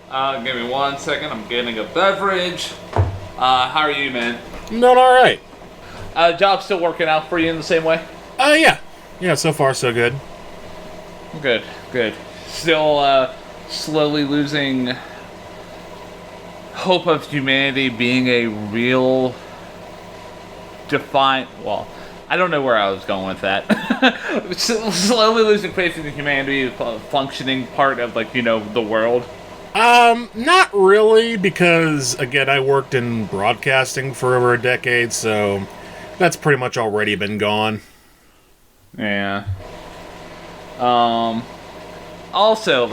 Give me 1 second. I'm getting a beverage. How are you, man? I'm doing all right. Job still working out for you in the same way? Yeah. Yeah, so far so good. Good, good. Still, slowly losing hope of humanity being a real defined... Well, I don't know where I was going with that. Slowly losing faith in humanity, a functioning part of, the world. Not really, because, again, I worked in broadcasting for over a decade, so that's pretty much already been gone. Yeah. Also,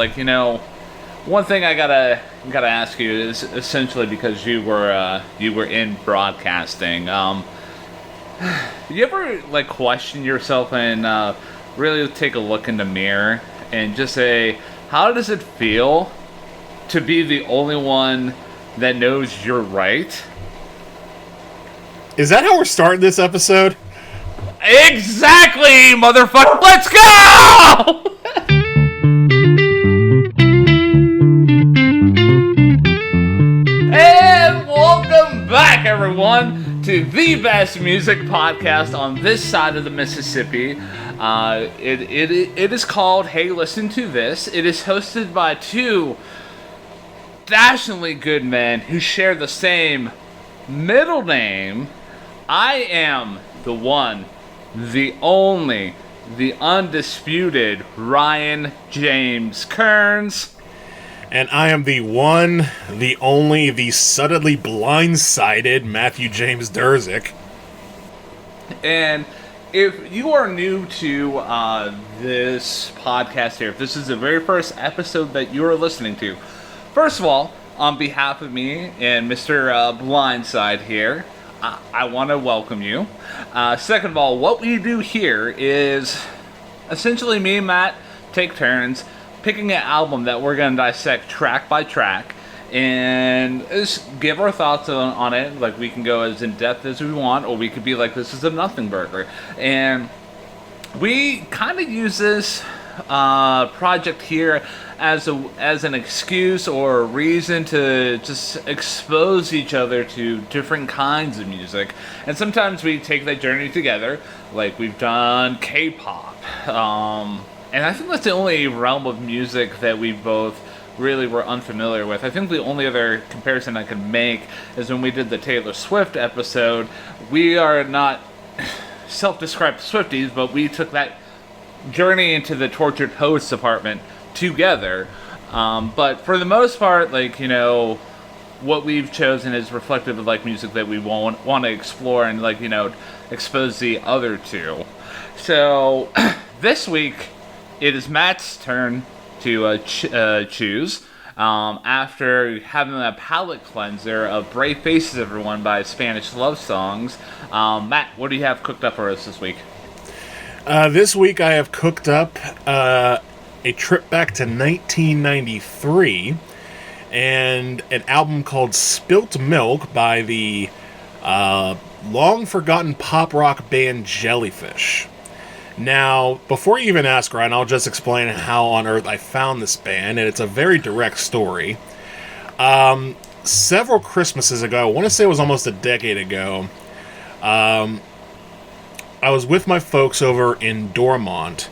one thing I gotta ask you is essentially because you were in broadcasting. You ever question yourself and really take a look in the mirror and just say, how does it feel to be the only one that knows you're right? Is that how we're starting this episode? Exactly, motherfucker! Let's go! And welcome back, everyone, to the best music podcast on this side of the Mississippi. It is called Hey Listen to This. It is hosted by two dashingly good men who share the same middle name. I am the one, the only, the undisputed Ryan James Kearns. And I am the one, the only, the suddenly blindsided Matthew James Durzik. And if you are new to this podcast here, if this is the very first episode that you are listening to, first of all, on behalf of me and Mr. Blindside here, I want to welcome you. Second of all, what we do here is essentially me and Matt take turns picking an album that we're going to dissect track by track and just give our thoughts on it. Like, we can go as in depth as we want, or we could be like, this is a nothing burger. And we kind of use this project here as an excuse or a reason to just expose each other to different kinds of music. And sometimes we take that journey together, like we've done K-pop. And I think that's the only realm of music that we both really were unfamiliar with. I think the only other comparison I could make is when we did the Taylor Swift episode. We are not self-described Swifties, but we took that journey into the tortured poets department together. But for the most part, what we've chosen is reflective of music that we want to explore and expose the other two. So this week it is Matt's turn to choose. After having a palate cleanser of Brave Faces Everyone by Spanish Love Songs, Matt, what do you have cooked up for us this week? This week I have cooked up a trip back to 1993 and an album called Spilt Milk by the long-forgotten pop rock band Jellyfish. Now, before you even ask, Ryan, I'll just explain how on earth I found this band, and it's a very direct story. Several Christmases ago, I want to say it was almost a decade ago, I was with my folks over in Dormont,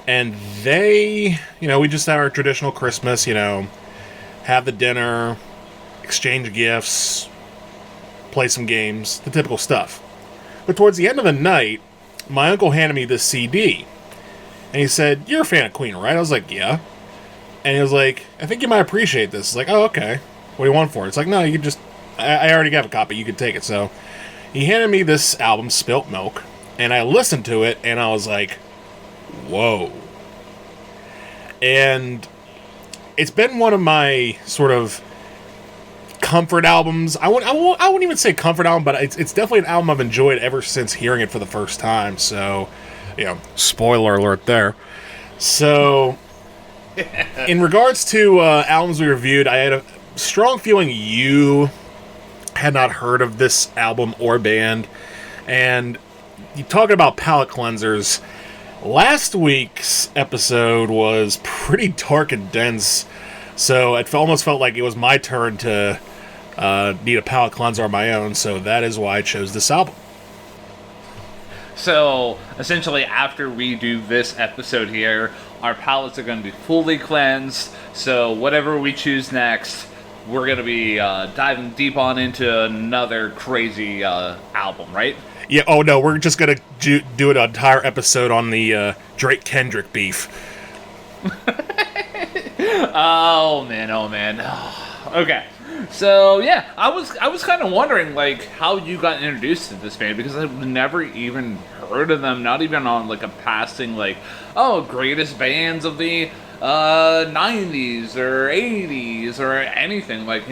and they, we just had our traditional Christmas, have the dinner, exchange gifts, play some games, the typical stuff. But towards the end of the night, my uncle handed me this CD, and he said, "You're a fan of Queen, right?" I was like, "Yeah." And he was like, "I think you might appreciate this." It's like, "Oh, okay. What do you want for it?" It's like, "No, you can just, I already have a copy, you can take it." So he handed me this album, Spilt Milk, and I listened to it, and I was like, whoa. And it's been one of my sort of comfort albums. I wouldn't even say comfort album, but it's definitely an album I've enjoyed ever since hearing it for the first time. So, spoiler alert there. So, in regards to albums we reviewed, I had a strong feeling you had not heard of this album or band. And you talking about palate cleansers, last week's episode was pretty dark and dense So it almost felt like it was my turn to need a palate cleanser on my own, so that is why I chose this album. So, essentially, after we do this episode here, our palates are going to be fully cleansed. So, whatever we choose next, we're going to be diving deep on into another crazy album, right? Yeah, oh no, we're just going to do an entire episode on the Drake-Kendrick beef. Oh, man, oh, man. Okay. So yeah, I was kind of wondering like how you got introduced to this band because I've never even heard of them, not even on like a passing like greatest bands of the 90s or 80s or anything like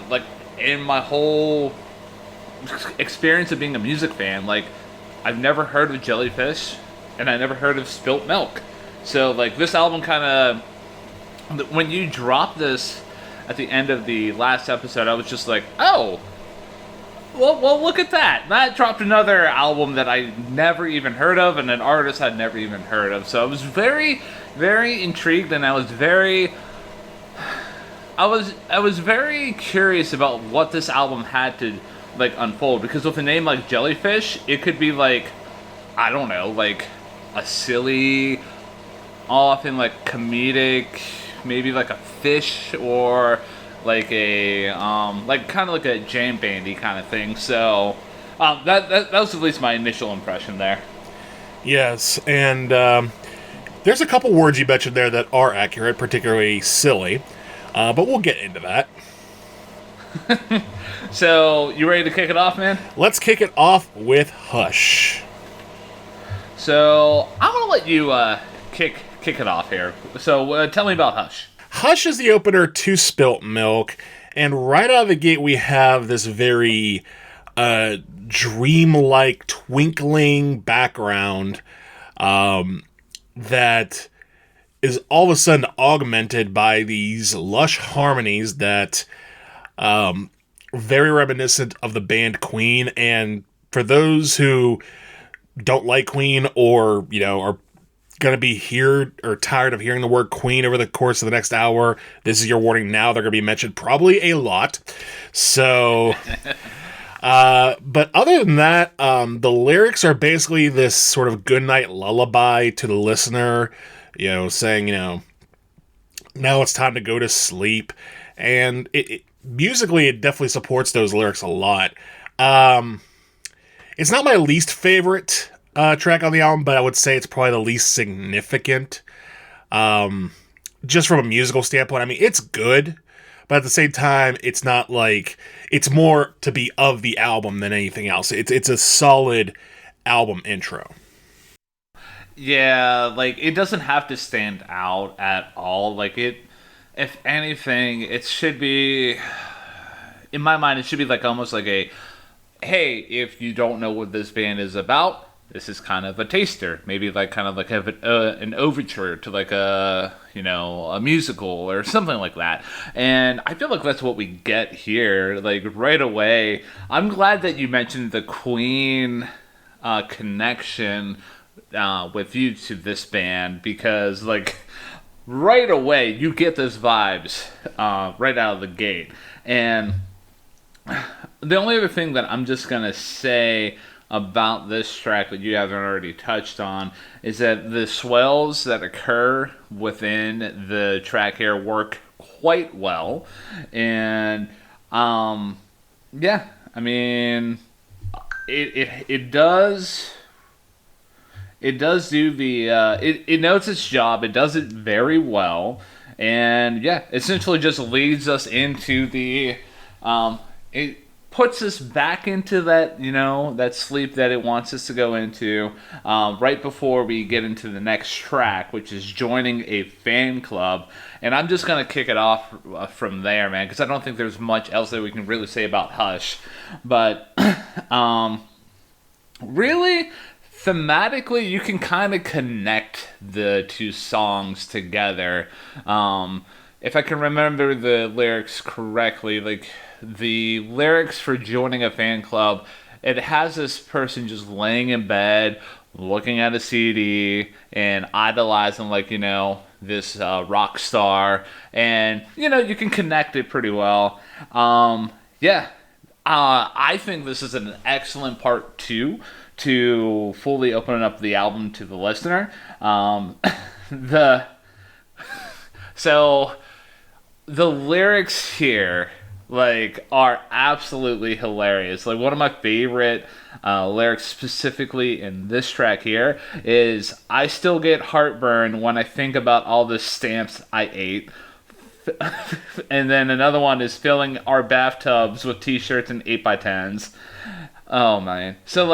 like in my whole experience of being a music fan like I've never heard of Jellyfish and I never heard of Spilt Milk. So like this album kind of when you drop this at the end of the last episode, I was just like, oh, well, look at that. That dropped another album that I never even heard of and an artist I'd never even heard of. So I was very, very intrigued and I was very curious about what this album had to like unfold because with a name like Jellyfish, it could be like, I don't know, like a silly, often like comedic, maybe like a fish or like a like kind of like a jam bandy kind of thing. So that was at least my initial impression there. Yes, and there's a couple words you mentioned there that are accurate, particularly silly, but we'll get into that. So you ready to kick it off, man? Let's kick it off with Hush. So I'm gonna let you kick it off here. So tell me about Hush. Hush is the opener to Spilt Milk, and right out of the gate we have this very dreamlike, twinkling background that is all of a sudden augmented by these lush harmonies that very reminiscent of the band Queen. And for those who don't like Queen or, are going to be here or tired of hearing the word Queen over the course of the next hour, this is your warning now. They're going to be mentioned probably a lot. So, but other than that, the lyrics are basically this sort of goodnight lullaby to the listener, saying, now it's time to go to sleep. And musically, it definitely supports those lyrics a lot. It's not my least favorite track on the album, but I would say it's probably the least significant. Just from a musical standpoint, I mean, it's good, but at the same time, it's not like it's more to be of the album than anything else. It's a solid album intro. Yeah, like it doesn't have to stand out at all. Like it, if anything, it should be. In my mind, it should be like almost like a, hey, if you don't know what this band is about, this is kind of a taster, maybe like kind of like an overture to like a a musical or something like that. And I feel like that's what we get here, like right away. I'm glad that you mentioned the Queen connection with you to this band because like right away you get those vibes right out of the gate. And the only other thing that I'm just gonna say about this track that you haven't already touched on is that the swells that occur within the track here work quite well. And yeah, I mean it does do the it knows its job. It does it very well. And yeah, essentially just leads us into the it puts us back into that, that sleep that it wants us to go into right before we get into the next track, which is joining a fan club. And I'm just going to kick it off from there, man, because I don't think there's much else that we can really say about Hush. But really, thematically, you can kind of connect the two songs together. If I can remember the lyrics correctly, like the lyrics for joining a fan club, it has this person just laying in bed, looking at a CD and idolizing, like, this rock star, and you can connect it pretty well. I think this is an excellent part two to fully open up the album to the listener. The so the lyrics here are absolutely hilarious. Like, one of my favorite lyrics specifically in this track here is, "I still get heartburn when I think about all the stamps I ate." And then another one is, "filling our bathtubs with t-shirts and 8x10s." Oh man. So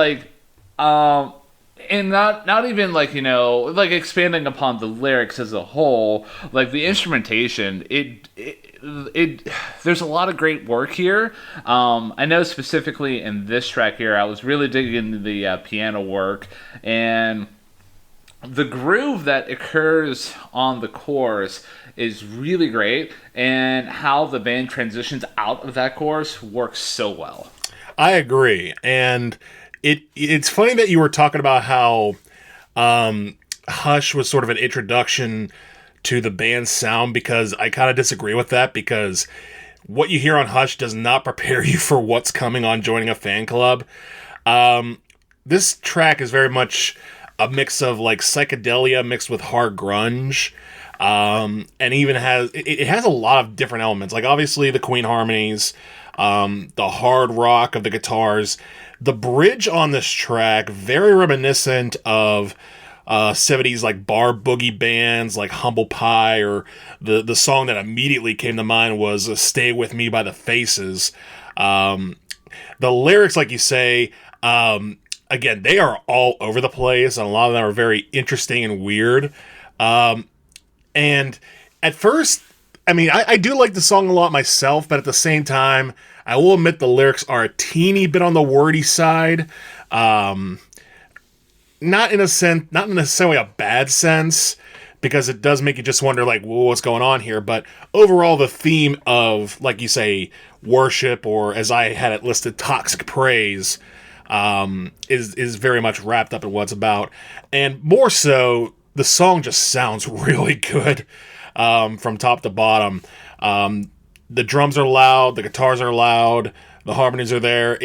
and not even expanding upon the lyrics as a whole, the instrumentation, it there's a lot of great work here. I know specifically in this track here, I was really digging the piano work, and the groove that occurs on the chorus is really great, and how the band transitions out of that chorus works so well. I agree, and it's funny that you were talking about how Hush was sort of an introduction to the band's sound, because I kind of disagree with that, because what you hear on Hush does not prepare you for what's coming on Joining a Fan Club. This track is very much a mix of psychedelia mixed with hard grunge, and even it has a lot of different elements, obviously the Queen harmonies, the hard rock of the guitars. The bridge on this track, very reminiscent of 70s bar boogie bands like Humble Pie, or the song that immediately came to mind was "Stay With Me" by the Faces. The lyrics, like you say, again, they are all over the place, and a lot of them are very interesting and weird. And at first, I do like the song a lot myself, but at the same time, I will admit the lyrics are a teeny bit on the wordy side. Not in necessarily a bad sense, because it does make you just wonder, what's going on here. But overall, the theme of, like you say, worship, or as I had it listed, toxic praise, is very much wrapped up in what it's about. And more so, the song just sounds really good from top to bottom. The drums are loud, the guitars are loud, the harmonies are there.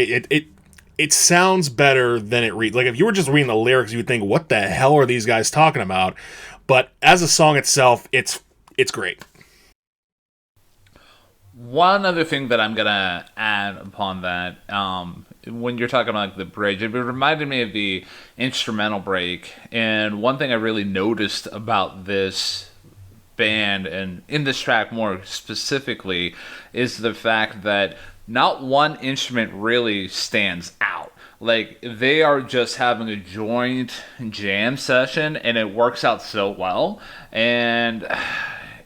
It sounds better than it reads. If you were just reading the lyrics, you would think, what the hell are these guys talking about? But as a song itself, it's great. One other thing that I'm gonna add upon that, when you're talking about the bridge, it reminded me of the instrumental break. And one thing I really noticed about this band, and in this track more specifically, is the fact that not one instrument really stands out. They are just having a joint jam session, and it works out so well. And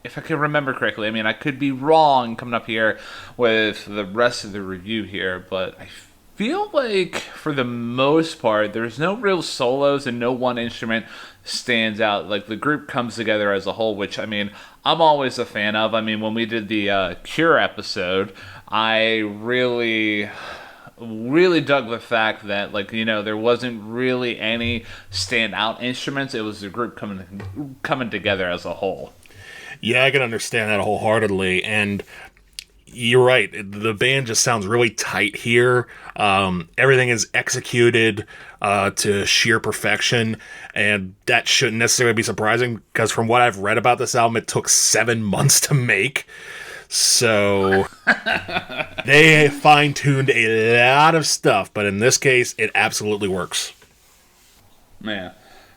if I can remember correctly, I could be wrong coming up here with the rest of the review here, but I feel like for the most part, there's no real solos and no one instrument stands out. The group comes together as a whole, which I'm always a fan of. When we did the Cure episode, I really dug the fact that there wasn't really any standout instruments. It was the group coming together as a whole. Yeah, I can understand that wholeheartedly, and you're right. The band just sounds really tight here. Everything is executed to sheer perfection, and that shouldn't necessarily be surprising, because from what I've read about this album, it took 7 months to make. So they fine-tuned a lot of stuff, but in this case, it absolutely works. Man.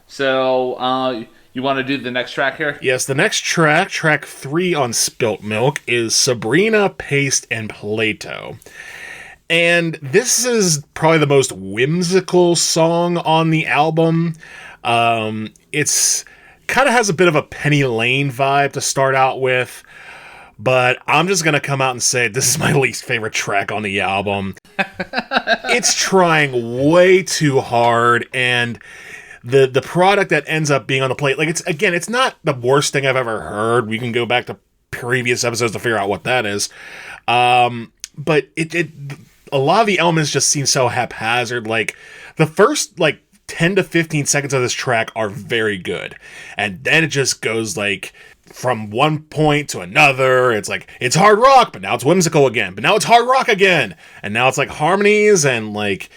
So, you want to do the next track here? Yes, the next track 3 on Spilt Milk, is Sabrina, Paste, and Plato. And this is probably the most whimsical song on the album. It's kind of has a bit of a Penny Lane vibe to start out with, but I'm just going to come out and say this is my least favorite track on the album. It's trying way too hard, and the product that ends up being on the plate, it's not the worst thing I've ever heard. We can go back to previous episodes to figure out what that is. But a lot of the elements just seem so haphazard. The first 10 to 15 seconds of this track are very good. And then it just goes like from one point to another. It's like, it's hard rock, but now it's whimsical again. But now it's hard rock again. And now it's like harmonies and like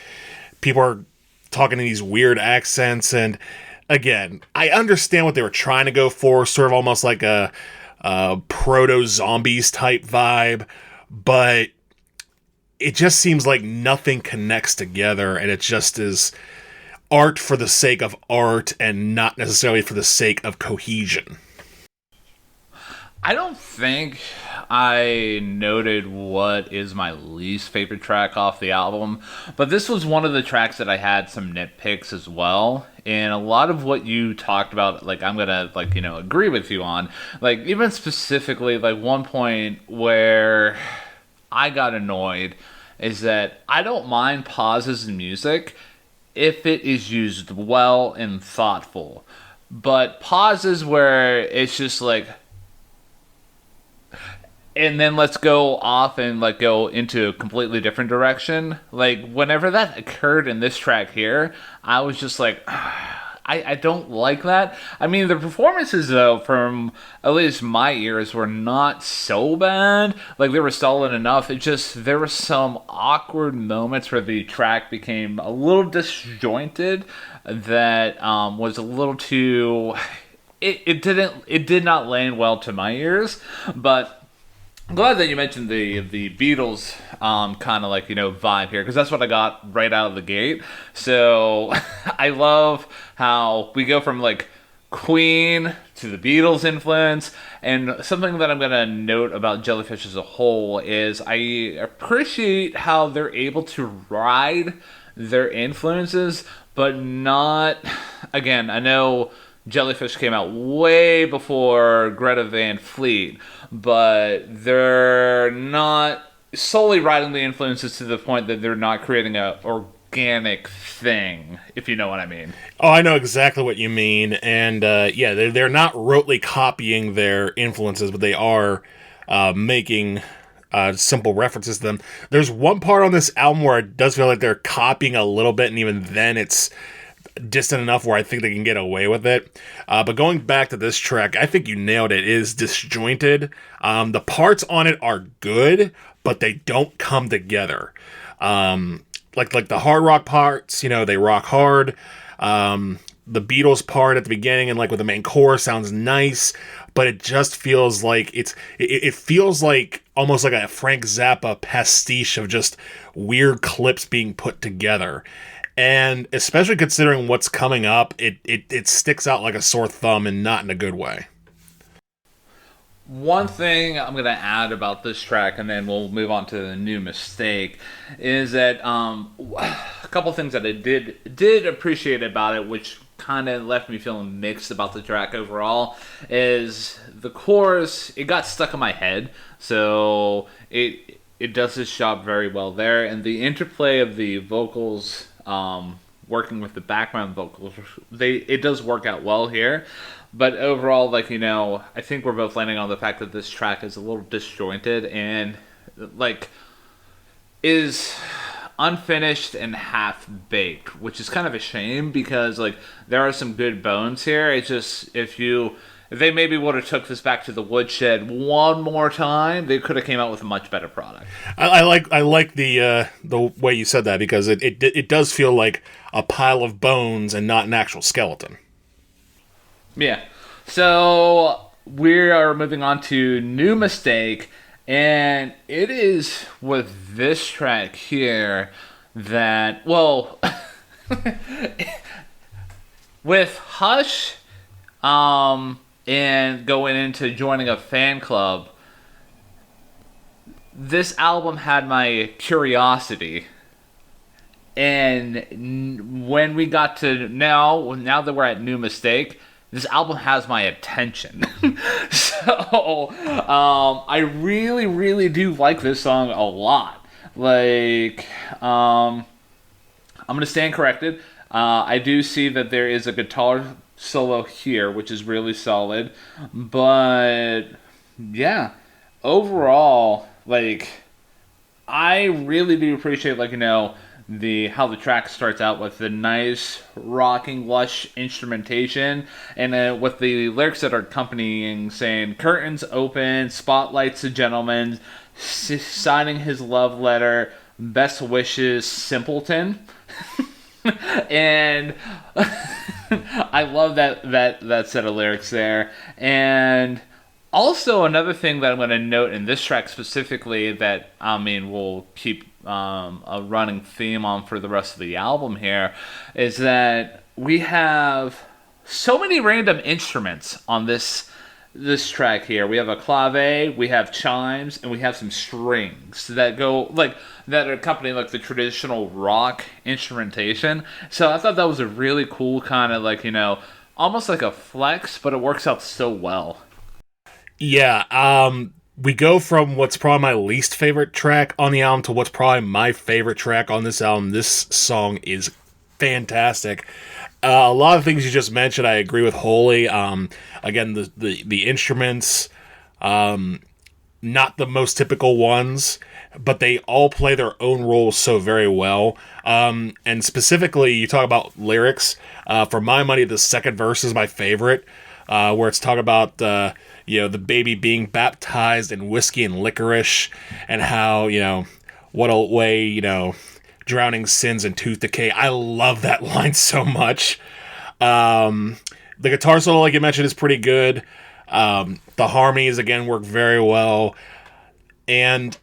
people are talking in these weird accents. And again, I understand what they were trying to go for, sort of almost like a proto-zombies type vibe. But it just seems like nothing connects together, and it just is art for the sake of art and not necessarily for the sake of cohesion. I don't think I noted what is my least favorite track off the album, but this was one of the tracks that I had some nitpicks as well. And a lot of what you talked about, like, I'm gonna, like, agree with you on. Like, even specifically, like, one point where I got annoyed is that I don't mind pauses in music if it is used well and thoughtful. But pauses where it's just like, and then let's go off and like go into a completely different direction. Like, whenever that occurred in this track here, I was just like, I don't like that. I mean, the performances, though, from at least my ears, were not so bad. Like, they were solid enough. It just, there were some awkward moments where the track became a little disjointed that was a little too... It did not land well to my ears, but I'm glad that you mentioned the Beatles kind of like, vibe here, because that's what I got right out of the gate. So I love how we go from like Queen to the Beatles influence, and something that I'm going to note about Jellyfish as a whole is I appreciate how they're able to ride their influences, but not, again, I know Jellyfish came out way before Greta Van Fleet, but they're not solely riding the influences to the point that they're not creating a organic thing, if you know what I mean. Oh, I know exactly what you mean. And yeah, they're not rotely copying their influences, but they are making simple references to them. There's one part on this album where it does feel like they're copying a little bit, and even then it's distant enough where I think they can get away with it. But going back to this track, I think you nailed it. It is disjointed. The parts on it are good, but they don't come together. Like the hard rock parts, they rock hard. The Beatles part at the beginning and like with the main chorus sounds nice, but it just feels like it feels like almost like a Frank Zappa pastiche of just weird clips being put together. And especially considering what's coming up, it sticks out like a sore thumb and not in a good way. One thing I'm going to add about this track, and then we'll move on to the New Mistake, is that a couple things that I did appreciate about it, which kind of left me feeling mixed about the track overall, is the chorus. It got stuck in my head, so it does its job very well there, and the interplay of the vocals, working with the background vocals, it does work out well here. But overall, like, I think we're both landing on the fact that this track is a little disjointed and like is unfinished and half baked, which is kind of a shame because like there are some good bones here. It's just if they maybe would have took this back to the woodshed one more time, they could have came out with a much better product. I like the way you said that, because it does feel like a pile of bones and not an actual skeleton. Yeah. So we are moving on to New Mistake, and it is with this track here that, well, with Hush, and going into joining a fan club, this album had my curiosity. And when we got to now that we're at New Mistake, this album has my attention. So, I really, really do like this song a lot. Like, I'm going to stand corrected. I do see that there is a guitar solo here, which is really solid. But, yeah, overall, like, I really do appreciate, like, how the track starts out with the nice rocking lush instrumentation, and then with the lyrics that are accompanying saying curtains open, spotlights a gentleman, signing his love letter, best wishes, simpleton. And I love that set of lyrics there. And also another thing that I'm going to note in this track specifically that we'll keep a running theme on for the rest of the album here is that we have so many random instruments on this track here. We have a clave, we have chimes, and we have some strings that go that accompany the traditional rock instrumentation. So I thought that was a really cool kind of almost like a flex, but it works out so well. Yeah, we go from what's probably my least favorite track on the album to what's probably my favorite track on this album. This song is fantastic. A lot of things you just mentioned, I agree with wholly. Again, the instruments, not the most typical ones, but they all play their own roles so very well. And specifically, you talk about lyrics. For my money, the second verse is my favorite, where it's talking about the baby being baptized in whiskey and licorice, and how what a way drowning sins and tooth decay. I love that line so much. The guitar solo, like you mentioned, is pretty good. The harmonies, again, work very well. And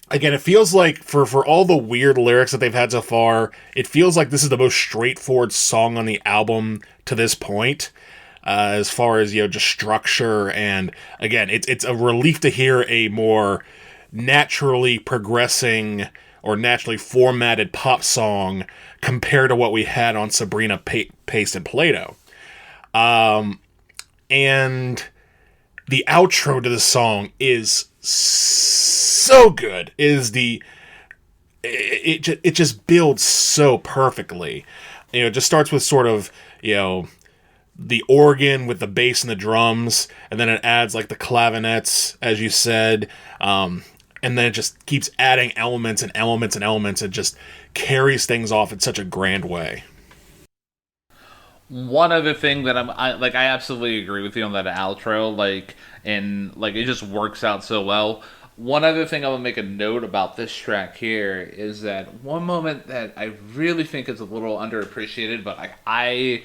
again, it feels like for all the weird lyrics that they've had so far, it feels like this is the most straightforward song on the album to this point. As far as just structure, and again, it's a relief to hear a more naturally progressing or naturally formatted pop song compared to what we had on Sabrina, Paste, and Play-Doh. And the outro to the song is so good. It just builds so perfectly. It just starts with sort of the organ with the bass and the drums, and then it adds the clavinets, as you said, and then it just keeps adding elements and elements and elements, and just carries things off in such a grand way. One other thing that I absolutely agree with you on that outro, and it just works out so well. One other thing I will make a note about this track here is that one moment that I really think is a little underappreciated, but I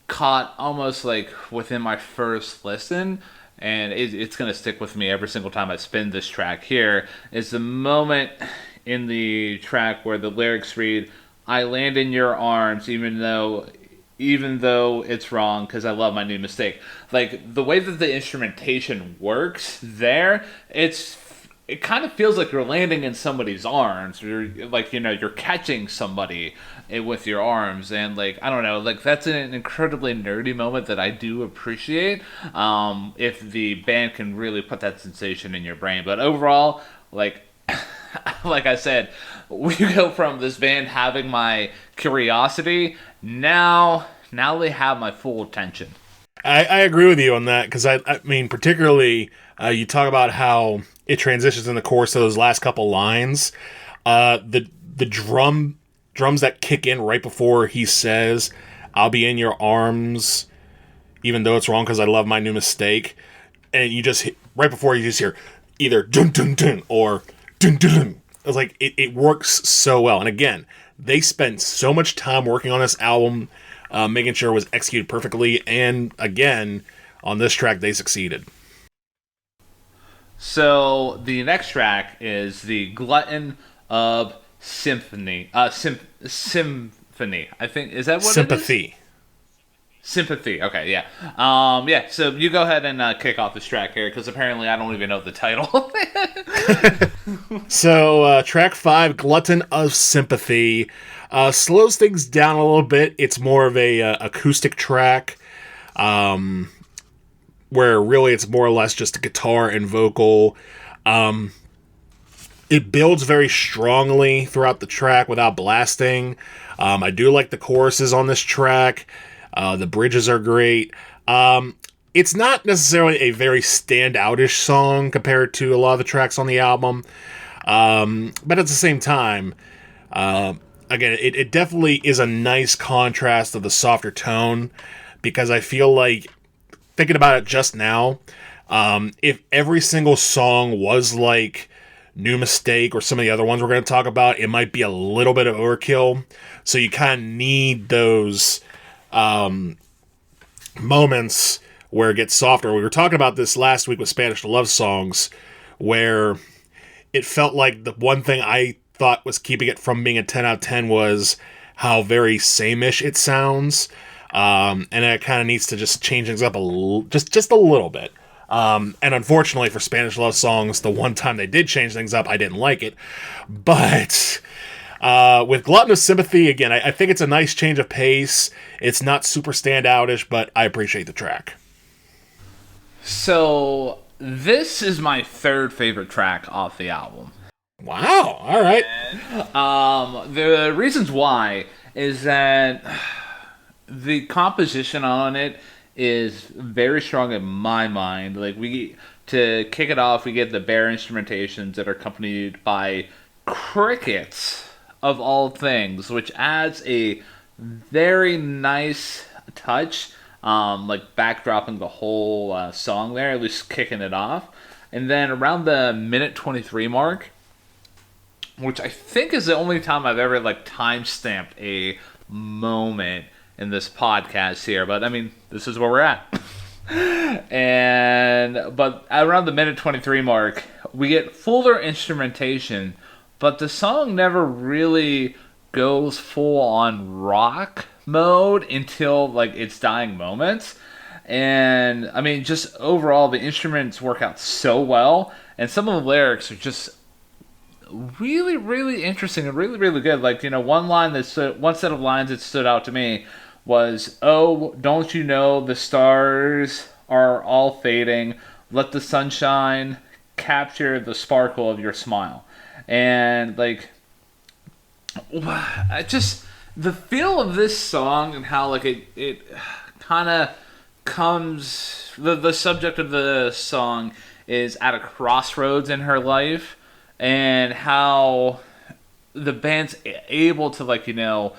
caught almost within my first listen, and it's going to stick with me every single time I spin this track here, is the moment in the track where the lyrics read, I land in your arms even though it's wrong because I love my new mistake. The way that the instrumentation works there, it kind of feels like you're landing in somebody's arms. You're catching somebody with your arms, and I don't know, that's an incredibly nerdy moment that I do appreciate. If the band can really put that sensation in your brain, but overall, like I said, we go from this band having my curiosity, now they have my full attention. I agree with you on that, because I mean, particularly, you talk about how it transitions in the chorus to those last couple lines. The drums that kick in right before he says, I'll be in your arms, even though it's wrong because I love my new mistake. And you just, right before you just hear either dun dun dun or dun dun dun. It's it works so well. And again, they spent so much time working on this album, making sure it was executed perfectly. And again, on this track, they succeeded. So the next track is the Glutton of Symphony. Symphony. I think, is that what Sympathy. It is? Sympathy. Okay, yeah. Yeah, so you go ahead and kick off this track here, because apparently I don't even know the title. So, track 5, Glutton of Sympathy, slows things down a little bit. It's more of a acoustic track, where really it's more or less just a guitar and vocal. It builds very strongly throughout the track without blasting. I do like the choruses on this track. The bridges are great. It's not necessarily a very standout-ish song compared to a lot of the tracks on the album. But at the same time, Again, it definitely is a nice contrast of the softer tone, because I feel like, thinking about it just now, if every single song was like New Mistake or some of the other ones we're going to talk about, it might be a little bit of overkill. So you kind of need those moments where it gets softer. We were talking about this last week with Spanish Love Songs, where it felt like the one thing I thought was keeping it from being a 10 out of 10 was how very same-ish it sounds. And it kind of needs to just change things up just a little bit. And unfortunately for Spanish Love Songs, the one time they did change things up, I didn't like it. But with Gluttonous Sympathy, again, I think it's a nice change of pace. It's not super standoutish, but I appreciate the track. So this is my third favorite track off the album. Wow, all right. The reasons why is that the composition on it is very strong in my mind. Like, to kick it off, we get the bare instrumentations that are accompanied by crickets of all things, which adds a very nice touch, like backdropping the whole song there, at least kicking it off. And then around the minute 23 mark, which I think is the only time I've ever like time-stamped a moment in this podcast here, but I mean, this is where we're at. But around the minute 23 mark, we get fuller instrumentation, but the song never really goes full on rock mode until like its dying moments. And I mean, just overall, the instruments work out so well, and some of the lyrics are just really, really interesting and really, really good. Like, one set of lines that stood out to me was, "Oh, don't you know the stars are all fading? Let the sunshine capture the sparkle of your smile." And like, the feel of this song and how like it kind of comes. The subject of the song is at a crossroads in her life, and how the band's able to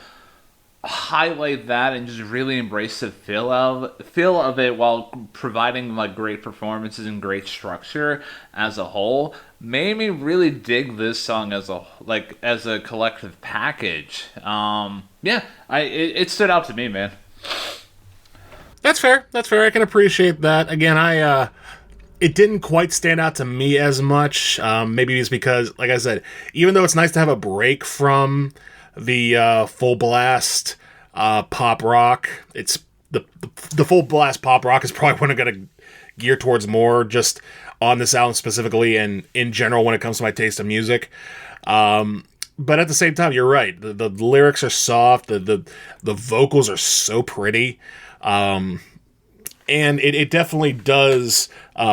highlight that and just really embrace the feel of it while providing like great performances and great structure as a whole, made me really dig this song as a collective package. It stood out to me, man. That's fair. I can appreciate that. Again, it didn't quite stand out to me as much. Maybe it's because, like I said, even though it's nice to have a break from the full blast pop rock, it's the full blast pop rock is probably what I'm going to gear towards more just on this album specifically and in general when it comes to my taste of music. But at the same time, you're right. The lyrics are soft. The vocals are so pretty. And it definitely does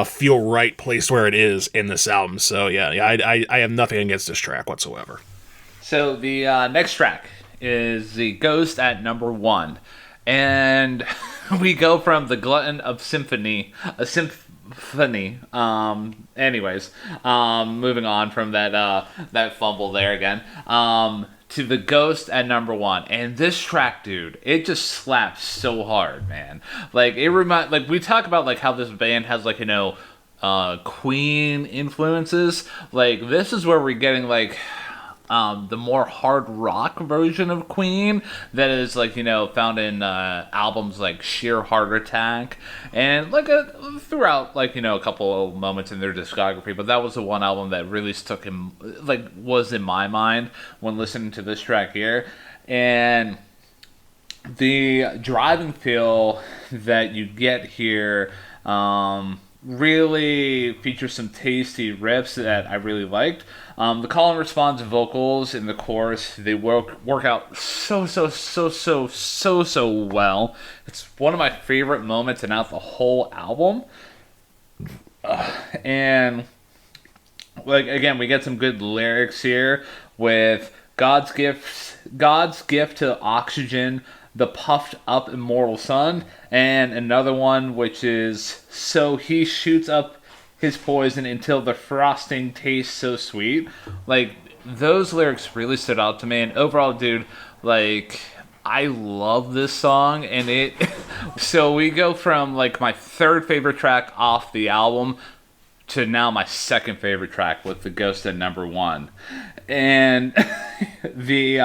feel right placed where it is in this album. So yeah, I have nothing against this track whatsoever. So the next track is The Ghost at number 1. And we go from the glutton of symphony. Moving on from that fumble there again. To The Ghost at number 1. And this track, dude, it just slaps so hard, man. Like, we talk about like how this band has Queen influences. Like, this is where we're getting the more hard rock version of Queen that is found in albums like Sheer Heart Attack and throughout a couple of moments in their discography. But that was the one album that really stuck in, was in my mind when listening to this track here. And the driving feel that you get here really features some tasty riffs that I really liked. The call and response vocals in the chorus, they work out so well. It's one of my favorite moments in out the whole album. And again, we get some good lyrics here with God's gift to oxygen, the puffed up immortal sun, and another one which is, so he shoots up his poison until the frosting tastes so sweet. those lyrics really stood out to me. And overall, dude, like, I love this song. And it, so we go from like my third favorite track off the album to now my second favorite track with The Ghost at number one. And the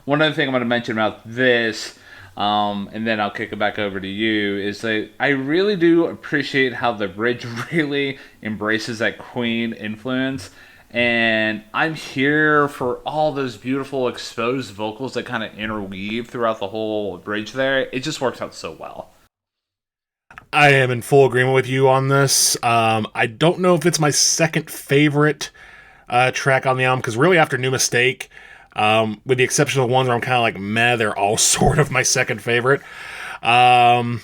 one other thing I'm going to mention about this, and then I'll kick it back over to you, is that I really do appreciate how the bridge really embraces that Queen influence. And I'm here for all those beautiful exposed vocals that kind of interweave throughout the whole bridge there. It just works out so well. I am in full agreement with you on this. I don't know if it's my second favorite track on the album, because really after New Mistake, with the exception of the ones where I'm kind of like meh, they're all sort of my second favorite. You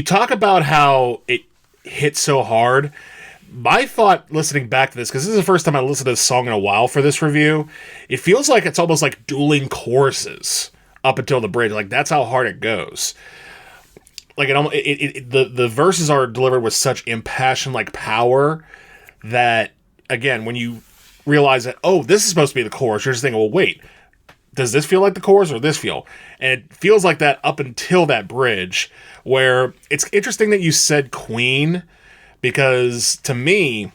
talk about how it hits so hard. My thought listening back to this, because this is the first time I listened to this song in a while for this review, it feels like it's almost like dueling choruses up until the bridge. Like, that's how hard it goes. Like, the verses are delivered with such impassioned, like, power that, again, when you realize that, oh, this is supposed to be the chorus, you're just thinking, well, wait, does this feel like the chorus or this feel? And it feels like that up until that bridge, where it's interesting that you said Queen, because to me,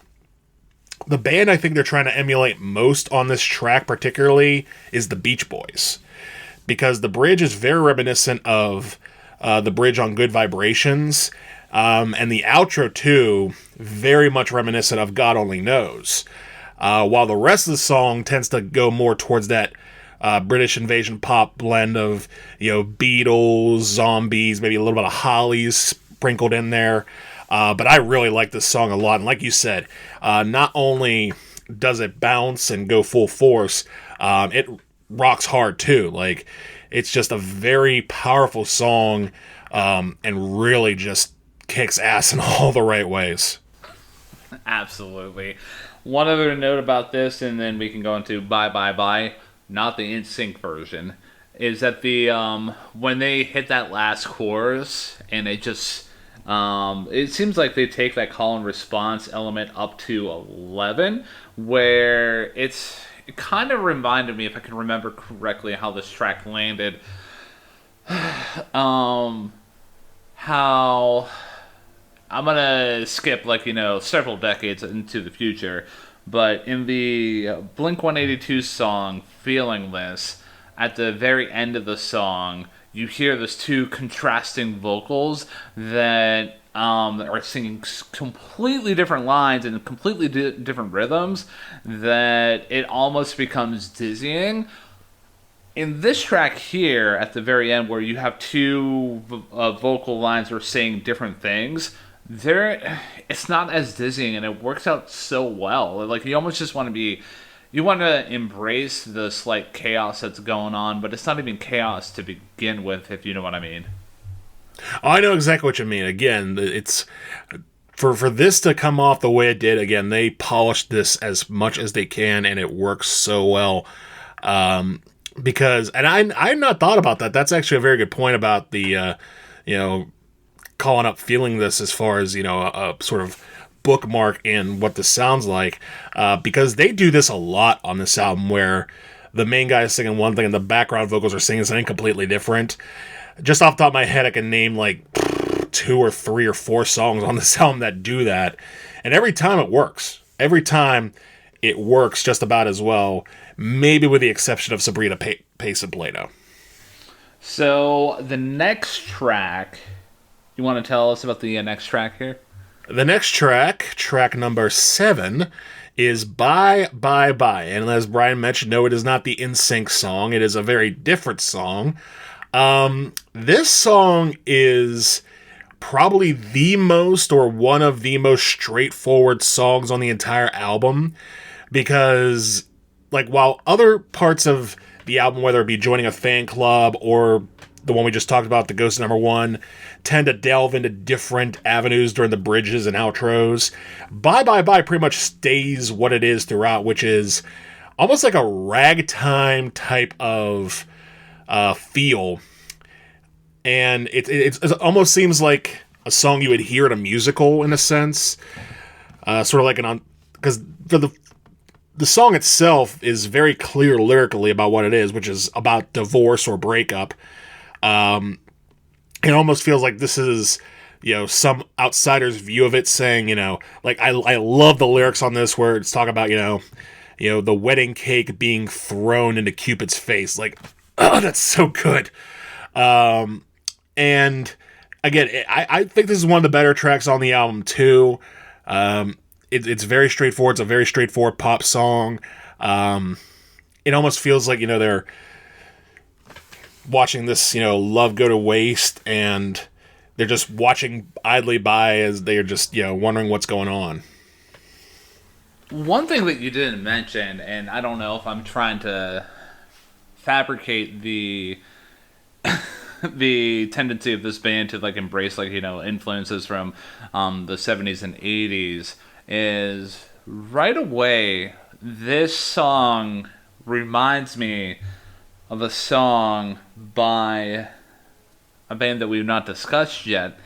the band I think they're trying to emulate most on this track particularly is the Beach Boys, because the bridge is very reminiscent of the bridge on Good Vibrations, and the outro too, very much reminiscent of God Only Knows, while the rest of the song tends to go more towards that British invasion pop blend of, Beatles, Zombies, maybe a little bit of Hollies sprinkled in there. But I really like this song a lot. And like you said, not only does it bounce and go full force, it rocks hard too. Like, it's just a very powerful song, and really just kicks ass in all the right ways. Absolutely. One other note about this, and then we can go into Bye Bye Bye, not the NSYNC version, is that the when they hit that last chorus, and it just it seems like they take that call and response element up to 11, where it kind of reminded me, if I can remember correctly, how this track landed. How I'm gonna skip several decades into the future, but in the Blink 182 song "Feelingless," at the very end of the song, you hear those two contrasting vocals that are singing completely different lines and completely different rhythms, that it almost becomes dizzying. In this track here, at the very end, where you have two vocal lines that are saying different things, it's not as dizzying, and it works out so well. Like, you almost just want to embrace the slight chaos that's going on, but it's not even chaos to begin with, if you know what I mean. I know exactly what you mean. Again, it's for this to come off the way it did. Again, they polished this as much as they can, and it works so well. Because, and I've not thought about that. That's actually a very good point about the, calling up Feelingless as far as, a sort of bookmark in what this sounds like. Because they do this a lot on this album, where the main guy is singing one thing and the background vocals are singing something completely different. Just off the top of my head, I can name like 2 or 3 or 4 songs on this album that do that. And every time it works. Every time it works just about as well. Maybe with the exception of Sabrina Pace and Plato. So, the next track, you want to tell us about the next track here? The next track number 7, is Bye Bye Bye. And as Brian mentioned, no, it is not the NSYNC song. It is a very different song. This song is probably the most, or one of the most straightforward songs on the entire album, because while other parts of the album, whether it be joining a fan club or the one we just talked about, The Ghost number 1, tend to delve into different avenues during the bridges and outros, Bye Bye Bye pretty much stays what it is throughout, which is almost like a ragtime type of feel. And it almost seems like a song you would hear at a musical, in a sense. Sort of like because the song itself is very clear lyrically about what it is, which is about divorce or breakup. It almost feels like this is, some outsider's view of it, saying, like, I love the lyrics on this where it's talking about, the wedding cake being thrown into Cupid's face. Like, oh, that's so good. And again, I think this is one of the better tracks on the album too. It's very straightforward. It's a very straightforward pop song. It almost feels like, they're watching this, love go to waste, and they're just watching idly by as they're just, wondering what's going on. One thing that you didn't mention, and I don't know if I'm trying to fabricate the the tendency of this band to like embrace like influences from the 70s and 80s, is right away this song reminds me of a song by a band that we've not discussed yet,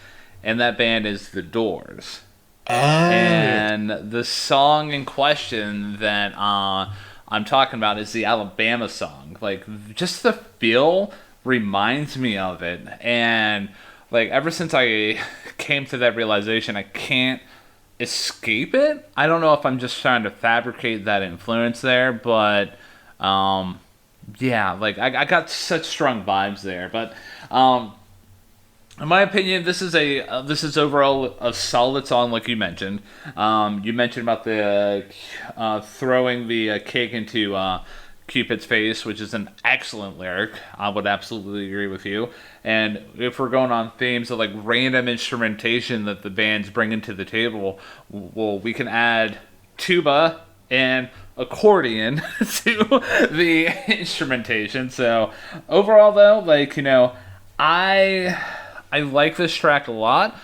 and that band is The Doors. And the song in question that I'm talking about is the Alabama song. Like, just the feel reminds me of it, and like ever since I came to that realization, I can't escape it. I don't know if I'm just trying to fabricate that influence there, but yeah, like I got such strong vibes there. But in my opinion, this is overall a solid song, like you mentioned. You mentioned about the throwing the cake into Cupid's face, which is an excellent lyric. I would absolutely agree with you. And if we're going on themes of like random instrumentation that the band's bringing to the table, well, we can add tuba and accordion to the instrumentation. So overall, though, like I like this track a lot.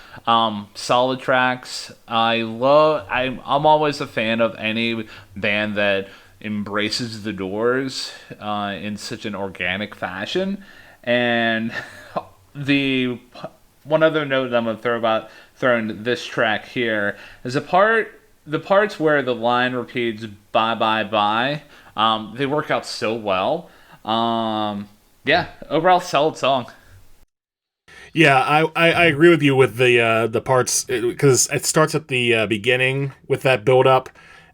Solid tracks. I'm always a fan of any band that embraces the Doors in such an organic fashion. And the one other note that I'm going to throw about throwing this track here is the parts where the line repeats "bye bye bye." They work out so well. Yeah, overall solid song. Yeah, I agree with you with the parts, because it starts at the beginning with that build up,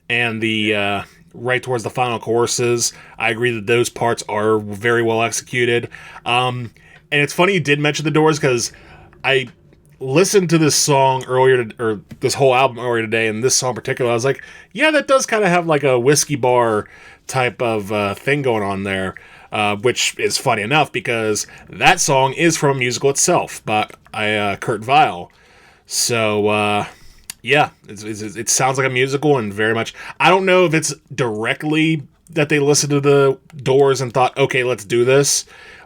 and the right towards the final choruses. I agree that those parts are very well executed. And it's funny you did mention the Doors, because I listened to this song or this whole album earlier today, and this song in particular, I was like, yeah, that does kind of have like a whiskey bar type of thing going on there. Which is funny enough because that song is from a musical itself by Kurt Weill. So, yeah, it sounds like a musical, and very much. I don't know if it's directly that they listened to the Doors and thought, okay, let's do this,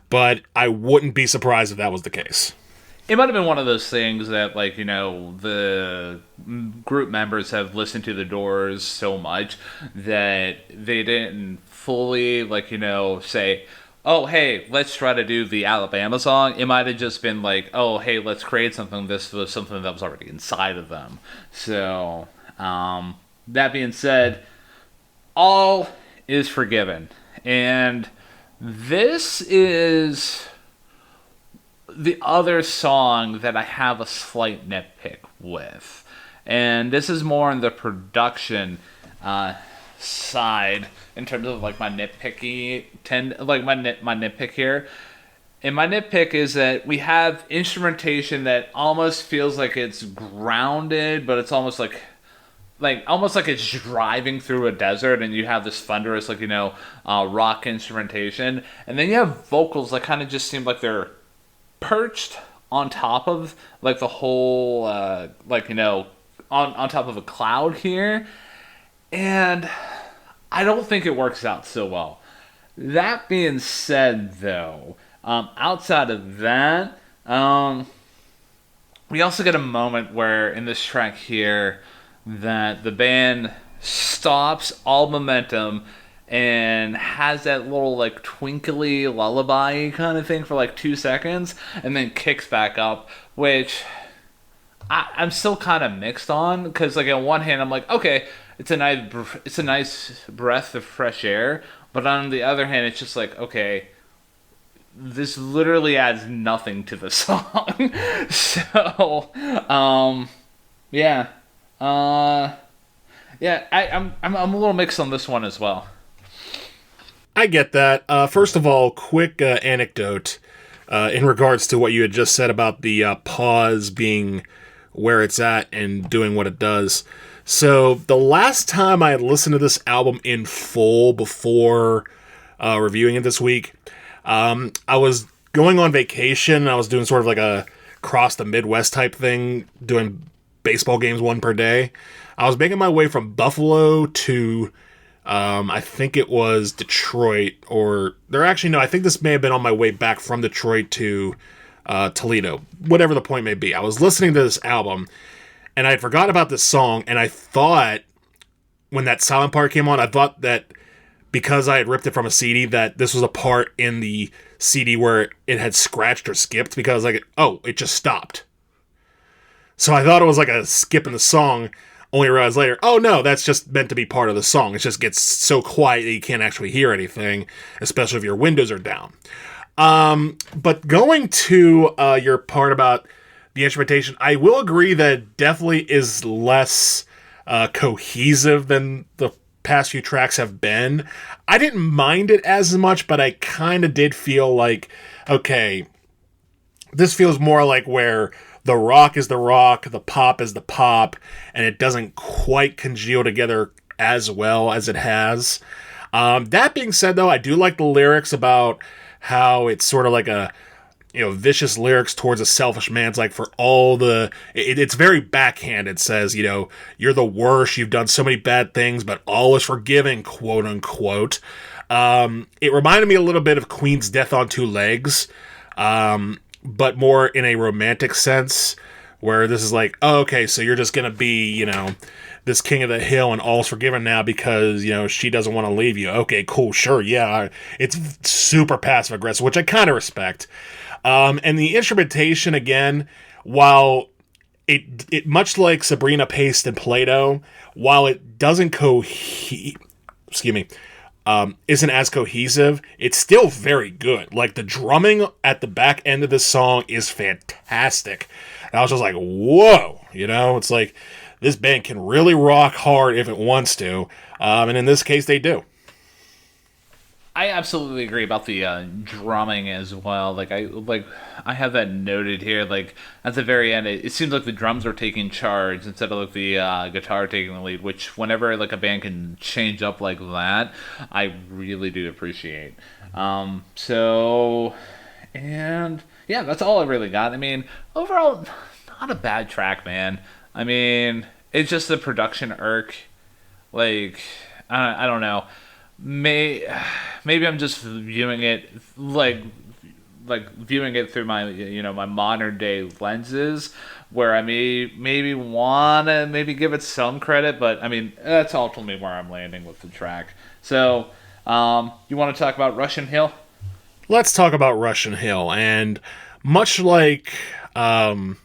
but I wouldn't be surprised if that was the case. It might have been one of those things that, like, the group members have listened to the Doors so much that they didn't fully, like, say, oh, hey, let's try to do the Alabama song. It might have just been like, oh, hey, let's create something. This was something that was already inside of them. So, that being said, all is forgiven. And this is the other song that I have a slight nitpick with, and this is more on the production side in terms of like my nitpicky my nitpick here. And my nitpick is that we have instrumentation that almost feels like it's grounded, but it's almost like it's driving through a desert, and you have this thunderous rock instrumentation, and then you have vocals that kind of just seem like they're perched on top of like the whole on top of a cloud here, and I don't think it works out so well. That being said, though, outside of that, we also get a moment where in this track here that the band stops all momentum and has that little like twinkly lullaby kind of thing for like 2 seconds, and then kicks back up, which I'm still kind of mixed on, because like on one hand I'm like, okay, it's a nice breath of fresh air. But on the other hand, it's just like, okay, this literally adds nothing to the song. So, yeah, uh, yeah, I'm a little mixed on this one as well. I get that. First of all, quick anecdote in regards to what you had just said about the pause being where it's at and doing what it does. So, the last time I had listened to this album in full before reviewing it this week, I was going on vacation. I was doing sort of like a cross the Midwest type thing, doing baseball games one per day. I was making my way from Buffalo to I think it was Detroit, I think this may have been on my way back from Detroit to Toledo, whatever the point may be. I was listening to this album, and I had forgot about this song, and I thought, when that silent part came on, I thought that because I had ripped it from a CD, that this was a part in the CD where it had scratched or skipped, because it just stopped. So I thought it was like a skip in the song, only realized later, oh no, that's just meant to be part of the song. It just gets so quiet that you can't actually hear anything, especially if your windows are down. But going to your part about the instrumentation, I will agree that it definitely is less cohesive than the past few tracks have been. I didn't mind it as much, but I kind of did feel like, okay, this feels more like where the rock is the rock, the pop is the pop, and it doesn't quite congeal together as well as it has. That being said, though, I do like the lyrics about how it's sort of like a, vicious lyrics towards a selfish man. It's like, for all it's very backhand. It says, you're the worst, you've done so many bad things, but all is forgiven, quote unquote. It reminded me a little bit of Queen's Death on Two Legs, but more in a romantic sense, where this is like, oh, okay, so you're just gonna be, this king of the hill and all's forgiven now because, she doesn't want to leave you. Okay, cool, sure, yeah. It's super passive-aggressive, which I kind of respect. And the instrumentation, again, while it much like Sabrina Paste and Play-Doh, while it doesn't isn't as cohesive, it's still very good. Like, the drumming at the back end of this song is fantastic. And I was just like, whoa, it's like, this band can really rock hard if it wants to. And in this case, they do. I absolutely agree about the drumming as well. I have that noted here. Like, at the very end, it seems like the drums are taking charge instead of like the guitar taking the lead. Which, whenever like a band can change up like that, I really do appreciate. And yeah, that's all I really got. I mean, overall, not a bad track, man. I mean, it's just the production irk. Like, I don't know. Maybe I'm just viewing it like viewing it through my my modern day lenses, where I maybe wanna give it some credit, but I mean, that's ultimately where I'm landing with the track. So, you want to talk about Russian Hill? Let's talk about Russian Hill, and much like the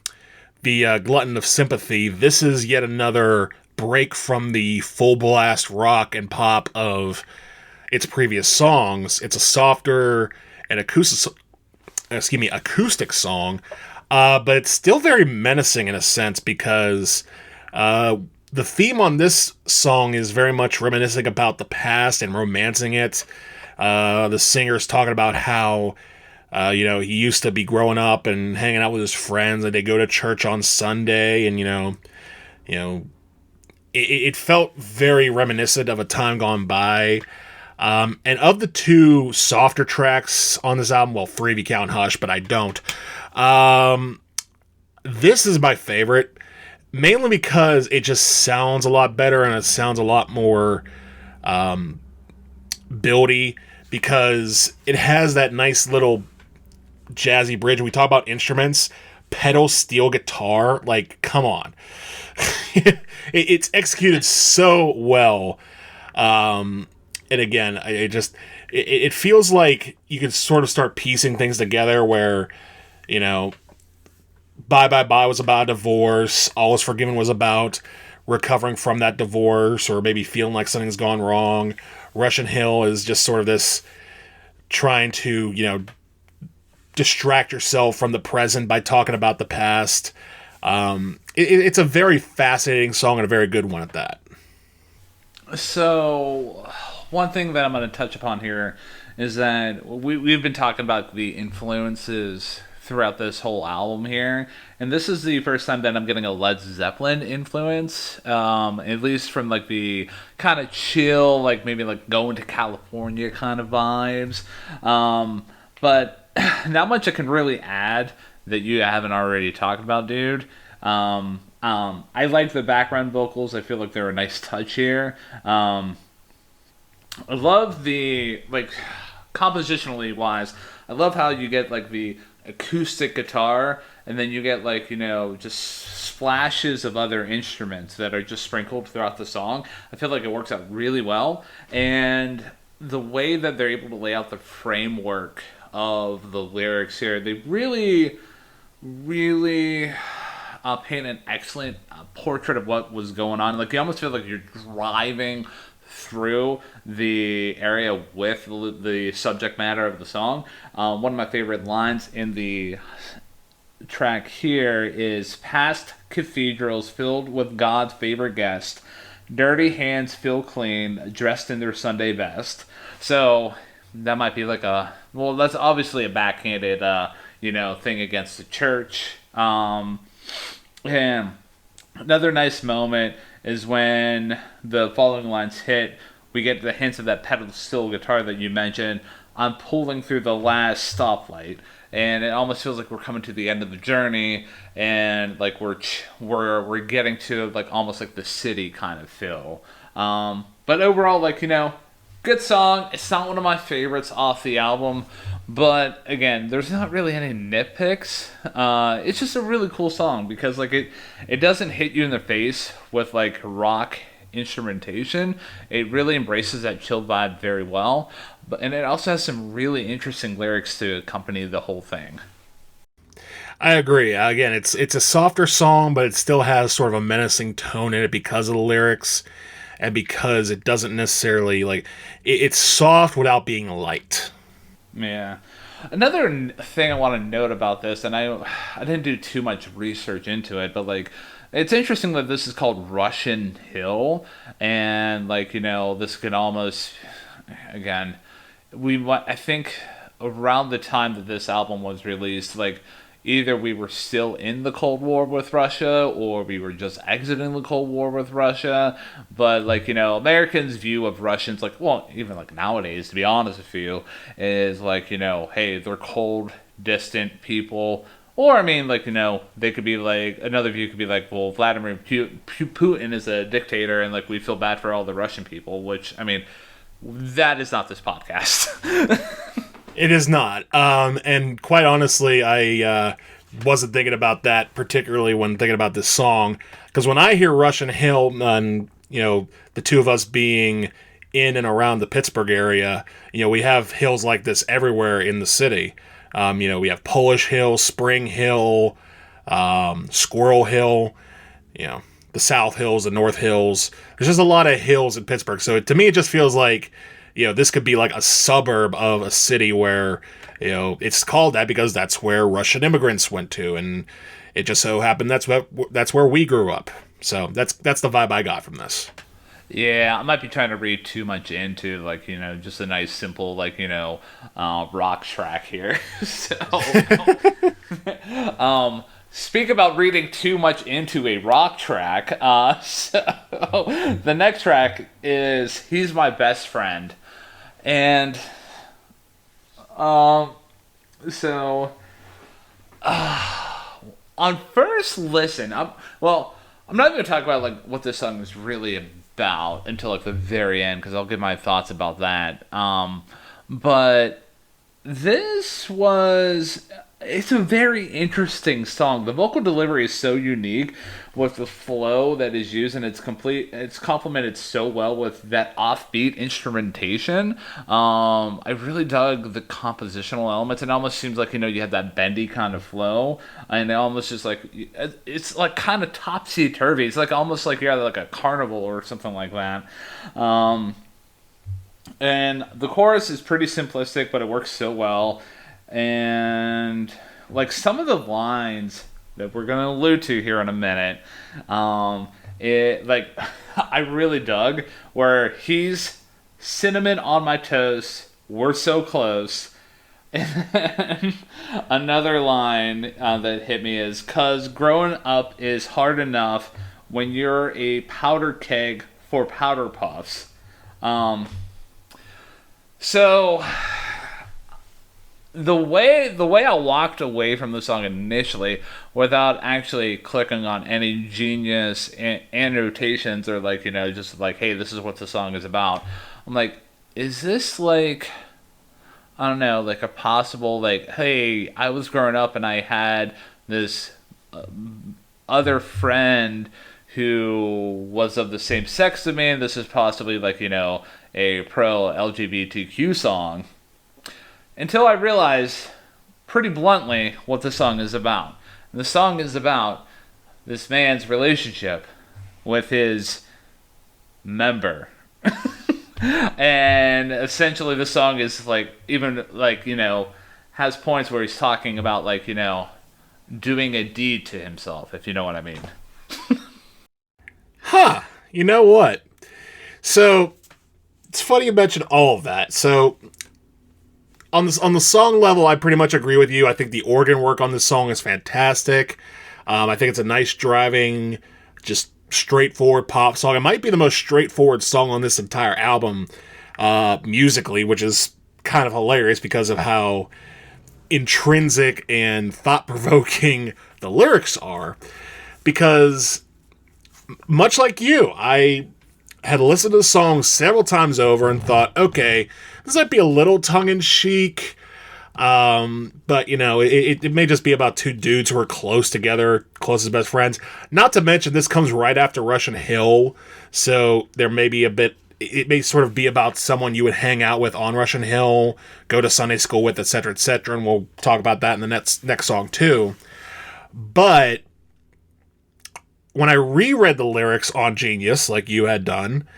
Glutton of Sympathy, this is yet another break from the full blast rock and pop of its previous songs. It's a softer and acoustic song, but it's still very menacing in a sense, because the theme on this song is very much reminiscing about the past and romancing it. The singer's talking about how he used to be growing up and hanging out with his friends, and they go to church on Sunday, and it felt very reminiscent of a time gone by. And of the two softer tracks on this album, well, three if you count Hush, but I don't. This is my favorite, mainly because it just sounds a lot better and it sounds a lot more buildy, because it has that nice little jazzy bridge. We talk about instruments, pedal steel guitar, like, come on. It's executed so well. And again, it feels like you could sort of start piecing things together where, Bye Bye Bye was about divorce, All Is Forgiven was about recovering from that divorce or maybe feeling like something's gone wrong. Russian Hill is just sort of this trying to, distract yourself from the present by talking about the past. It's a very fascinating song and a very good one at that. So, one thing that I'm going to touch upon here is that we've been talking about the influences throughout this whole album here, and this is the first time that I'm getting a Led Zeppelin influence, at least from like the kind of chill, like maybe like going to California kind of vibes, but not much I can really add that you haven't already talked about, dude. I like the background vocals. I feel like they're a nice touch here. I love the, like, compositionally wise, I love how you get like the acoustic guitar and then you get like, just splashes of other instruments that are just sprinkled throughout the song. I feel like it works out really well, and the way that they're able to lay out the framework of the lyrics here, they really paint an excellent portrait of what was going on. Like, you almost feel like you're driving through the area with the subject matter of the song. One of my favorite lines in the track here is, "Past cathedrals filled with God's favorite guest, dirty hands feel clean, dressed in their Sunday best." So that might be like that's obviously a backhanded, thing against the church. And another nice moment is when the following lines hit. We get the hints of that pedal steel guitar that you mentioned. "I'm pulling through the last stoplight," and it almost feels like we're coming to the end of the journey, and like we're getting to like almost like the city kind of feel. But overall, like, good song. It's not one of my favorites off the album, but again, there's not really any nitpicks. It's just a really cool song because like it doesn't hit you in the face with like rock instrumentation. It really embraces that chill vibe very well, and it also has some really interesting lyrics to accompany the whole thing. I agree. Again, it's a softer song, but it still has sort of a menacing tone in it because of the lyrics and because it doesn't necessarily it's soft without being light. Yeah. Another thing I want to note about this, and I didn't do too much research into it, but like, it's interesting that this is called Russian Hill, and like, this could almost, again, I think around the time that this album was released, like, either we were still in the Cold War with Russia or we were just exiting the Cold War with Russia. But, like, Americans' view of Russians, like, well, even like nowadays, to be honest with you, is like, hey, they're cold, distant people. Or, I mean, like, they could be like, another view could be like, well, Vladimir Putin is a dictator and, like, we feel bad for all the Russian people, which, I mean, that is not this podcast. It is not. And quite honestly, I wasn't thinking about that particularly when thinking about this song. Because when I hear Russian Hill and, the two of us being in and around the Pittsburgh area, we have hills like this everywhere in the city. We have Polish Hill, Spring Hill, Squirrel Hill, the South Hills, the North Hills. There's just a lot of hills in Pittsburgh. So to me, it just feels like, this could be like a suburb of a city where, it's called that because that's where Russian immigrants went to. And it just so happened that's where we grew up. So that's the vibe I got from this. Yeah, I might be trying to read too much into, like, just a nice, simple, like, rock track here. So, speak about reading too much into a rock track. So, the next track is "He's My Best Friend." And, on first listen, I'm not even going to talk about, like, what this song is really about until, like, the very end, because I'll give my thoughts about that. But this was it's a very interesting song. The vocal delivery is so unique with the flow that is used, and it's complemented so well with that offbeat instrumentation. I really dug the compositional elements. It almost seems like you have that bendy kind of flow, and it almost just like it's like kind of topsy turvy. It's like almost like you're at like a carnival or something like that. And the chorus is pretty simplistic, but it works so well. And like some of the lines that we're gonna allude to here in a minute, it like I really dug where he's cinnamon on my toast. We're so close. And then another line that hit me is, "Cause growing up is hard enough when you're a powder keg for powder puffs." So the way I walked away from the song initially without actually clicking on any genius annotations or like just like, hey, this is what the song is about. I'm like, is this like, I don't know, like a possible like, hey, I was growing up and I had this other friend who was of the same sex to me, and this is possibly like a pro LGBTQ song. Until I realized pretty bluntly what the song is about. And the song is about this man's relationship with his member. And essentially the song is like, even like, has points where he's talking about like, doing a deed to himself, if you know what I mean. Huh. You know what? So, it's funny you mentioned all of that. So, on the song level, I pretty much agree with you. I think the organ work on this song is fantastic. I think it's a nice driving, just straightforward pop song. It might be the most straightforward song on this entire album, musically, which is kind of hilarious because of how intrinsic and thought-provoking the lyrics are. Because, much like you, I had listened to the song several times over and thought, okay, this might be a little tongue-in-cheek, but, it may just be about two dudes who are close together, close as best friends. Not to mention, this comes right after Russian Hill, so there may be it may sort of be about someone you would hang out with on Russian Hill, go to Sunday school with, etc., and we'll talk about that in the next song, too. But when I reread the lyrics on Genius, like you had done,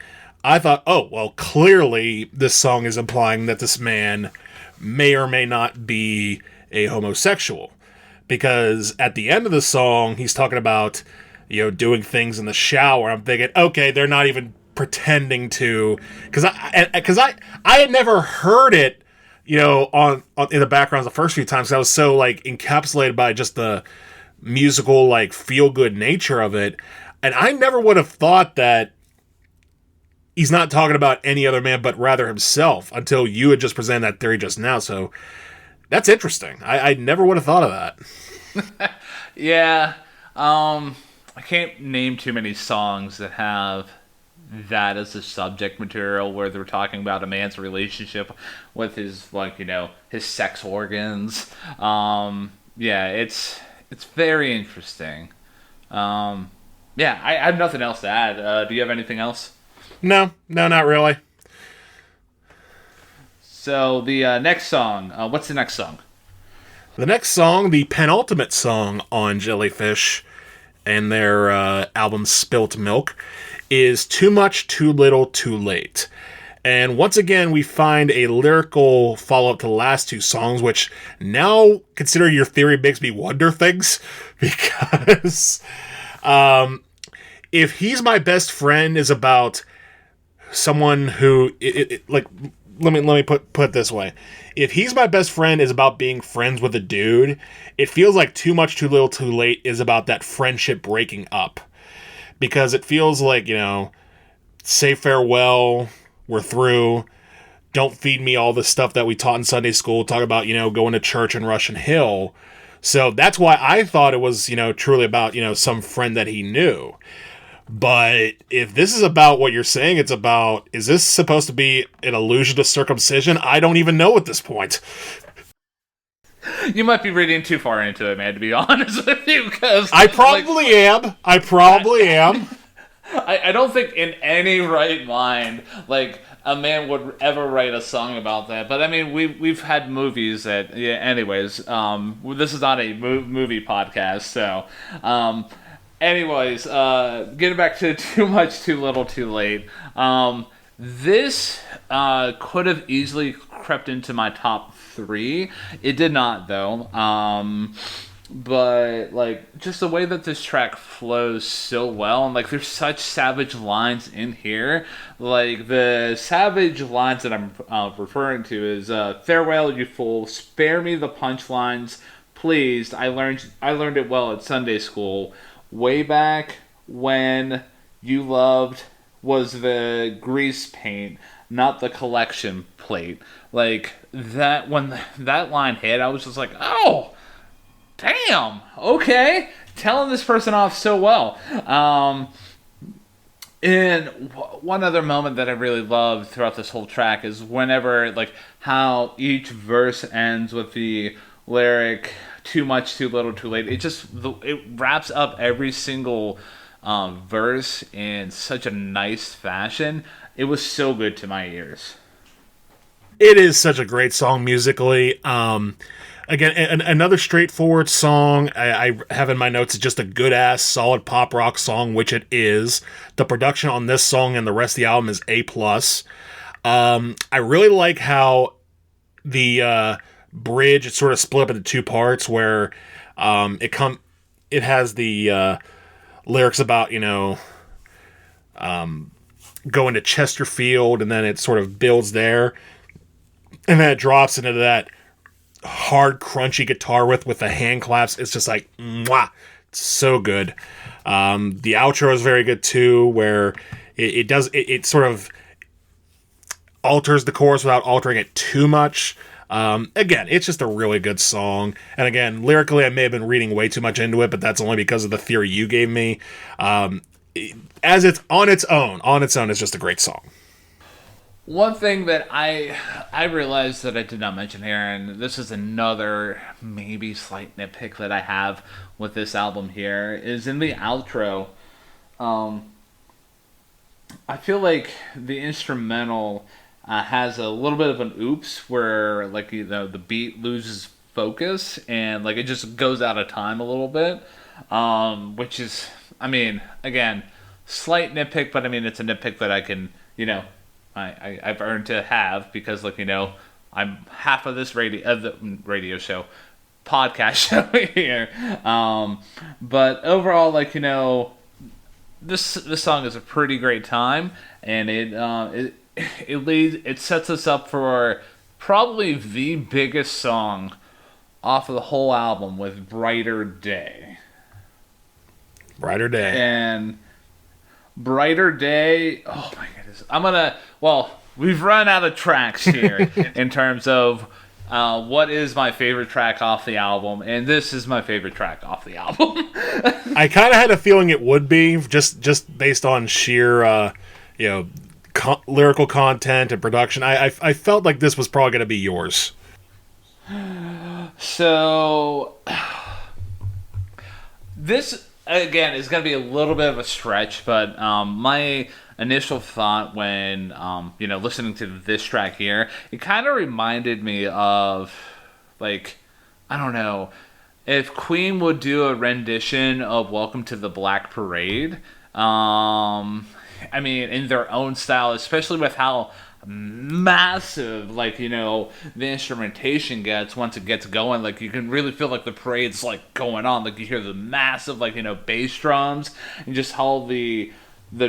I thought, oh, well, clearly this song is implying that this man may or may not be a homosexual. Because at the end of the song, he's talking about, doing things in the shower. I'm thinking, okay, they're not even pretending to, because I had never heard it, on in the background the first few times. I was so like encapsulated by just the musical, like, feel-good nature of it, and I never would have thought that he's not talking about any other man but rather himself until you had just presented that theory just now. So that's interesting. I never would have thought of that. Yeah, I can't name too many songs that have that as the subject material where they're talking about a man's relationship with his, like, his sex organs. Yeah, it's very interesting. Yeah, I have nothing else to add. Do you have anything else? No, not really. So the next song, what's the next song? The next song, the penultimate song on Jellyfish and their album Spilt Milk, is Too Much, Too Little, Too Late. And once again, we find a lyrical follow-up to the last two songs, which now, considering your theory, makes me wonder things. Because if He's My Best Friend is about someone who... let me put it this way. If He's My Best Friend is about being friends with a dude, it feels like Too Much, Too Little, Too Late is about that friendship breaking up. Because it feels like, say farewell... We're through. Don't feed me all the stuff that we taught in Sunday school. Talk about, going to church in Russian Hill. So that's why I thought it was, truly about, some friend that he knew. But if this is about what you're saying it's about, is this supposed to be an allusion to circumcision? I don't even know at this point. You might be reading too far into it, man, to be honest with you, because... I probably am. I probably am. I don't think in any right mind, like, a man would ever write a song about that. But, I mean, we've had movies that... Yeah, anyways, this is not a movie podcast, so... Anyways, getting back to Too Much, Too Little, Too Late. This could have easily crept into my top 3. It did not, though. But, like, just the way that this track flows so well, and, like, there's such savage lines in here. Like, the savage lines that I'm referring to is, farewell, you fool, spare me the punchlines, please, I learned it well at Sunday school. Way back when you loved was the grease paint, not the collection plate. Like, that, when that line hit, I was just like, oh, damn, okay, telling this person off so well. And one other moment that I really loved throughout this whole track is whenever, like, how each verse ends with the lyric, too much, too little, too late. It wraps up every single verse in such a nice fashion. It was so good to my ears. It is such a great song musically. Again, another straightforward song I have in my notes is just a good-ass, solid pop rock song, which it is. The production on this song and the rest of the album is A+. I really like how the bridge, it's sort of split up into 2 parts, where it has the lyrics about, going to Chesterfield, and then it sort of builds there. And then it drops into that hard, crunchy guitar with the hand claps. It's just like, mwah, it's so good. The outro is very good too, where it sort of alters the chorus without altering it too much. Again, it's just a really good song. And again, lyrically, I may have been reading way too much into it, but that's only because of the theory you gave me. As it's on its own, it's just a great song. One thing that I realized that I did not mention here, and this is another maybe slight nitpick that I have with this album here, is in the outro. I feel like the instrumental has a little bit of an oops where, like, the beat loses focus and, like, it just goes out of time a little bit, which is, I mean, again, slight nitpick, but I mean, it's a nitpick that I can, I've earned to have, because, like, I'm half of this radio show, podcast show here. But overall, like, this song is a pretty great time, and it sets us up for probably the biggest song off of the whole album with Brighter Day. Brighter Day. And Brighter Day, oh my goodness. We've run out of tracks here in terms of what is my favorite track off the album, and this is my favorite track off the album. I kind of had a feeling it would be, just based on sheer, lyrical content and production. I felt like this was probably going to be yours. So, this, again, is going to be a little bit of a stretch, but my initial thought when, listening to this track here, it kind of reminded me of, like, I don't know, if Queen would do a rendition of Welcome to the Black Parade, I mean, in their own style, especially with how massive, like, the instrumentation gets once it gets going. Like, you can really feel like the parade's, like, going on. Like, you hear the massive, like, bass drums, and just how the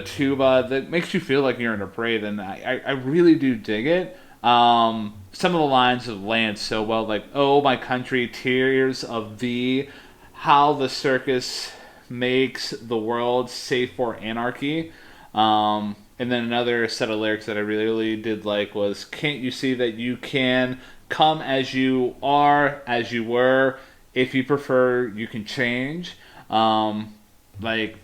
tuba, that makes you feel like you're in a parade, and I really do dig it. Some of the lines have landed so well, like, oh, my country, tears of thee, how the circus makes the world safe for anarchy. And then another set of lyrics that I really did like was, can't you see that you can come as you are, as you were, if you prefer, you can change. Like,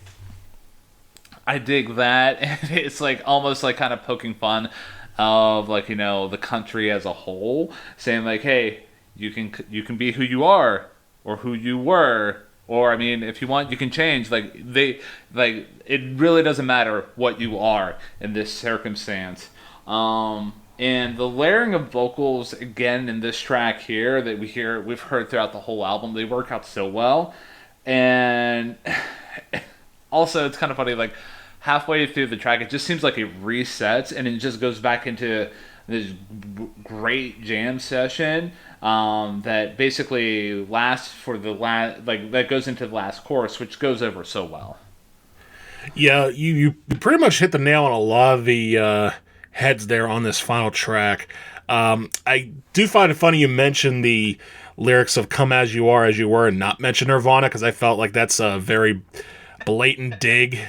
I dig that. And it's like almost like kind of poking fun of, like, the country as a whole, saying like, hey, you can be who you are or who you were, or I mean, if you want, you can change. It really doesn't matter what you are in this circumstance. And the layering of vocals again in this track here that we've heard throughout the whole album, they work out so well. And also, it's kind of funny, like halfway through the track, it just seems like it resets and it just goes back into this great jam session that basically lasts for the last, like that goes into the last chorus, which goes over so well. Yeah, you pretty much hit the nail on a lot of the heads there on this final track. I do find it funny you mentioned the lyrics of "Come as you are, as you were," and not mention Nirvana, because I felt like that's a very blatant dig.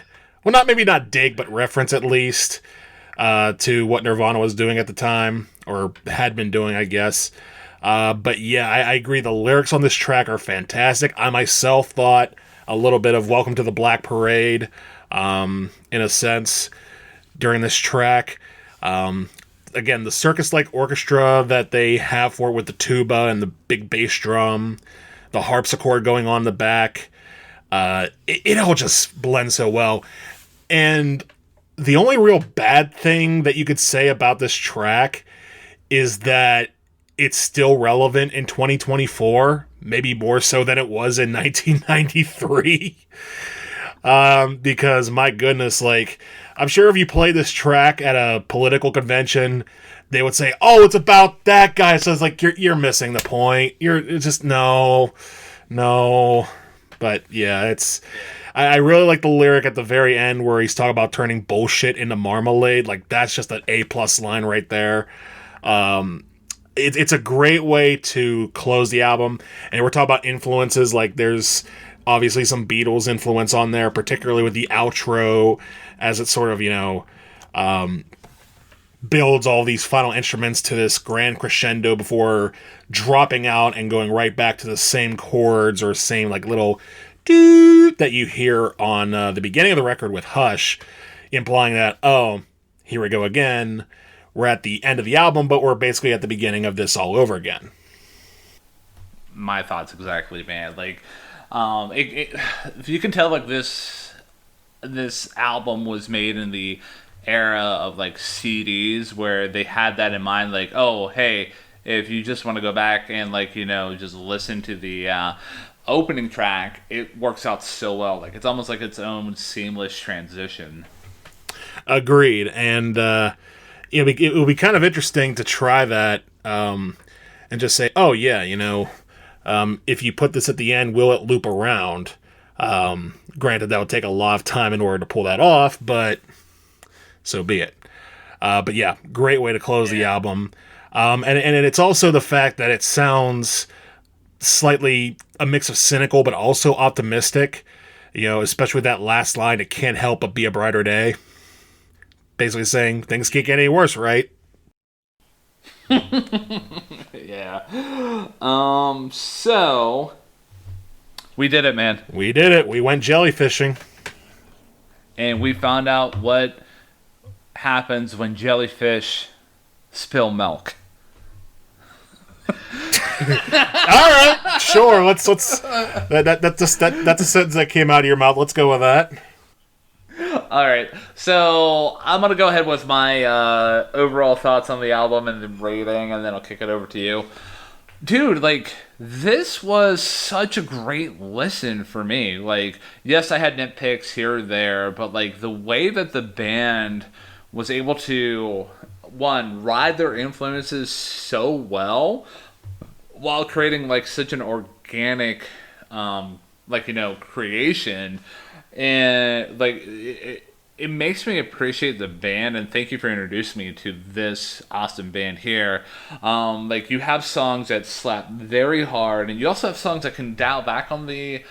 Well, maybe not dig, but reference at least to what Nirvana was doing at the time, or had been doing, I guess. But yeah, I agree. The lyrics on this track are fantastic. I myself thought a little bit of "Welcome to the Black Parade," in a sense, during this track. Again, the circus-like orchestra that they have for it with the tuba and the big bass drum, the harpsichord going on in the back, it all just blends so well. And the only real bad thing that you could say about this track is that it's still relevant in 2024, maybe more so than it was in 1993. Because, my goodness, like, I'm sure if you play this track at a political convention, they would say, "Oh, it's about that guy." So it's like, you're missing the point. It's just, no. But yeah, I really like the lyric at the very end where he's talking about turning bullshit into marmalade. Like, that's just an A+ line right there. It's a great way to close the album. And we're talking about influences. Like, there's obviously some Beatles influence on there, particularly with the outro, as it sort of, builds all these final instruments to this grand crescendo before dropping out and going right back to the same chords or same, like, little doo that you hear on the beginning of the record with Hush, implying that, oh, here we go again. We're at the end of the album, but we're basically at the beginning of this all over again. My thoughts exactly, man. Like, if you can tell, like, this album was made in the era of, like, CDs where they had that in mind, like, oh, hey, if you just want to go back and, like, just listen to the opening track, it works out so well. Like, it's almost like its own seamless transition. Agreed. And it will be kind of interesting to try that and just say, oh yeah, if you put this at the end, will it loop around? Granted, that would take a lot of time in order to pull that off, but so be it. But yeah, great way to close the album. And it's also the fact that it sounds slightly a mix of cynical but also optimistic, especially with that last line, "It can't help but be a brighter day." Basically saying things can't get any worse, right? Yeah. So we did it, man. We did it. We went jellyfishing. And we found out what happens when jellyfish spill milk. All right, sure. Let's that's a sentence that came out of your mouth. Let's go with that. All right, so I'm gonna go ahead with my overall thoughts on the album and the rating, and then I'll kick it over to you, dude. Like, this was such a great listen for me. Like, yes, I had nitpicks here or there, but like the way that the band was able to ride their influences so well while creating like such an organic creation, and like it makes me appreciate the band, and thank you for introducing me to this awesome band here. Like, you have songs that slap very hard, and you also have songs that can dial back on the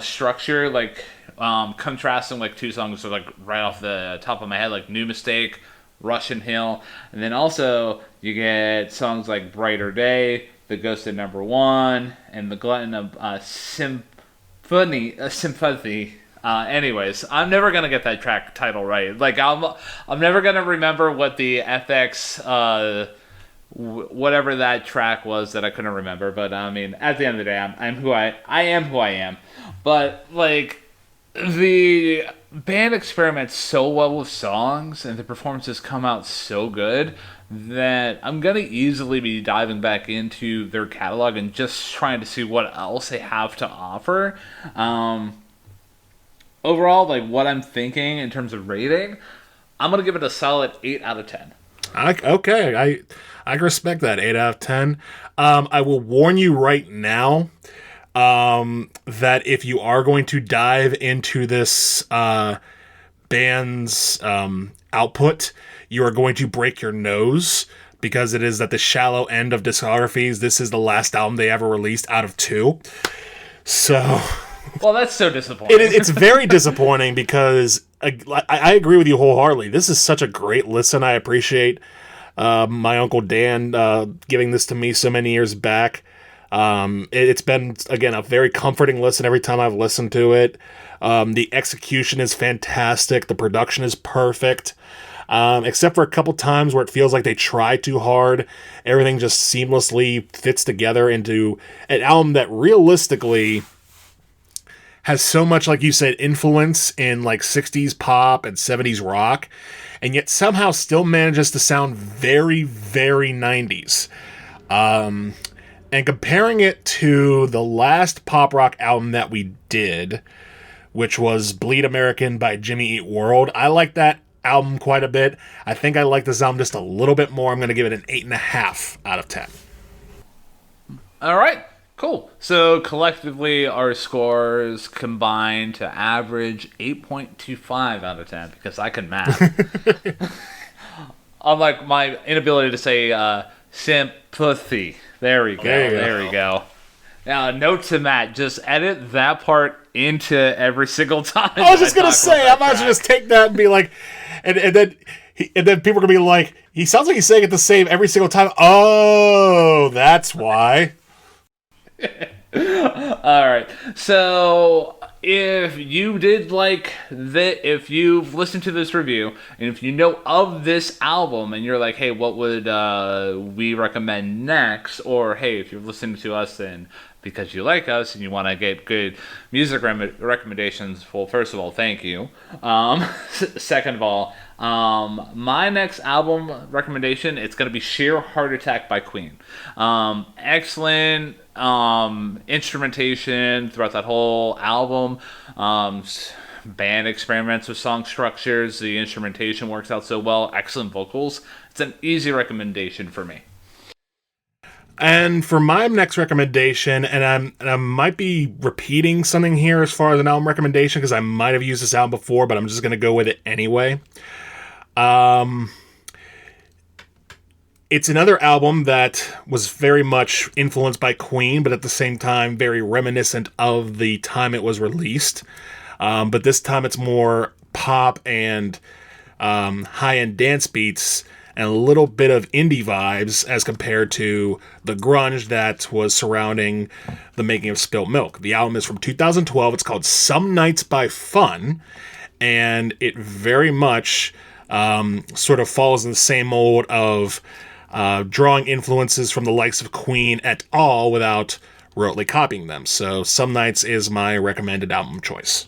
structure, like contrasting like two songs, so like right off the top of my head, like New Mistake, Russian Hill, and then also you get songs like Brighter Day, The Ghost of Number One, and The Glutton of Sympathy. Anyways, I'm never gonna get that track title right. Like, I'm never gonna remember what the FX whatever that track was that I couldn't remember. But I mean, at the end of the day, I'm who I am who I am. But like the band experiments so well with songs, and the performances come out so good that I'm gonna easily be diving back into their catalog and just trying to see what else they have to offer. Overall, like what I'm thinking in terms of rating, I'm gonna give it a solid 8 out of 10. I can respect that 8 out of 10. I will warn you right now that if you are going to dive into this band's output, you are going to break your nose because it is at the shallow end of discographies. This is the last album they ever released out of 2. So, well, that's so disappointing. It's very disappointing because I agree with you wholeheartedly. This is such a great listen. I appreciate my Uncle Dan giving this to me so many years back. It's been, again, a very comforting listen every time I've listened to it. The execution is fantastic. The production is perfect. Except for a couple times where it feels like they try too hard. Everything just seamlessly fits together into an album that realistically has so much, like you said, influence in like 60s pop and 70s rock, and yet somehow still manages to sound very, very 90s. And comparing it to the last pop rock album that we did, which was Bleed American by Jimmy Eat World, I like that album quite a bit. I think I like this album just a little bit more. I'm going to give it an 8.5 out of 10. All right, cool. So collectively, our scores combine to average 8.25 out of 10 because I can math. Unlike my inability to say sympathy. There we go. There we go. Now, note to Matt, just edit that part into every single time. I was just going to say, I might just take that and be like, and then people are going to be like, he sounds like he's saying it the same every single time. Oh, that's why. All right. So if you did like that, if you've listened to this review, and if you know of this album, and you're like, hey, what would we recommend next? Or hey, if you're listening to us and because you like us and you want to get good music recommendations, well, first of all, thank you. Second of all, my next album recommendation, it's going to be Sheer Heart Attack by Queen. Excellent instrumentation throughout that whole album. Band experiments with song structures. The instrumentation works out so well. Excellent vocals. It's an easy recommendation for me. And for my next recommendation, and I might be repeating something here as far as an album recommendation because I might have used this album before, but I'm just going to go with it anyway. It's another album that was very much influenced by Queen, but at the same time very reminiscent of the time it was released. But this time it's more pop and high-end dance beats and a little bit of indie vibes as compared to the grunge that was surrounding the making of Spilt Milk. The album is from 2012. It's called Some Nights by Fun, and it very much sort of falls in the same mold of drawing influences from the likes of Queen et al. Without rotely copying them. So Some Nights is my recommended album choice.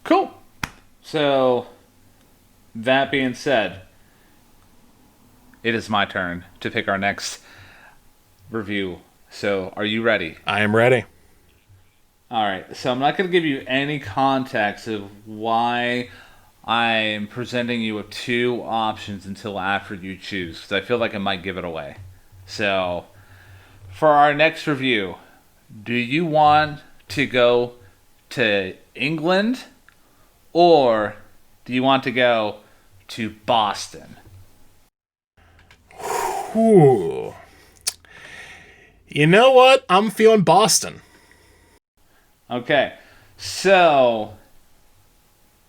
Cool. So, that being said, it is my turn to pick our next review. So, are you ready? I am ready. All right. So, I'm not going to give you any context of why I'm presenting you with two options until after you choose, because I feel like I might give it away. So, for our next review, do you want to go to England or do you want to go to Boston? Ooh. You know what? I'm feeling Boston. Okay. So,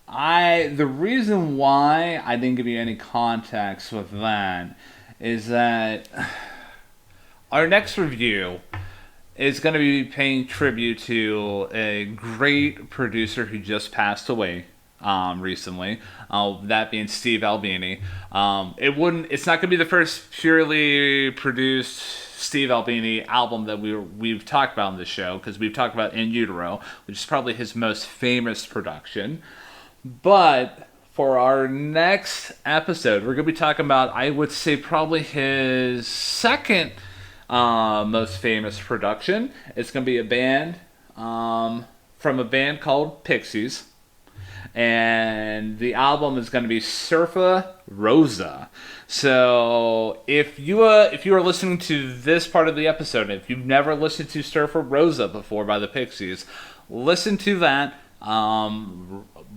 the reason why I didn't give you any context with that is that our next review is going to be paying tribute to a great producer who just passed away. recently. That being Steve Albini. It's not going to be the first purely produced Steve Albini album that we've talked about on this show, because we've talked about In Utero, which is probably his most famous production. But for our next episode, we're going to be talking about, I would say, probably his second most famous production. It's going to be a band from a band called Pixies. And the album is going to be Surfer Rosa. So if you are listening to this part of the episode, if you've never listened to Surfer Rosa before by the Pixies, listen to that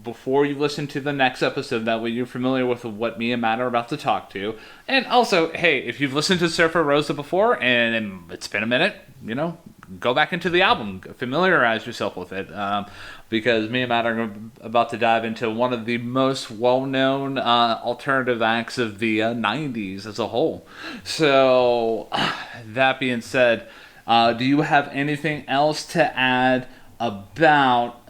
before you listen to the next episode. That way you're familiar with what me and Matt are about to talk to. And also, hey, if you've listened to Surfer Rosa before and it's been a minute, go back into the album, familiarize yourself with it, because me and Matt are about to dive into one of the most well-known alternative acts of the 90s as a whole. So, that being said, do you have anything else to add about,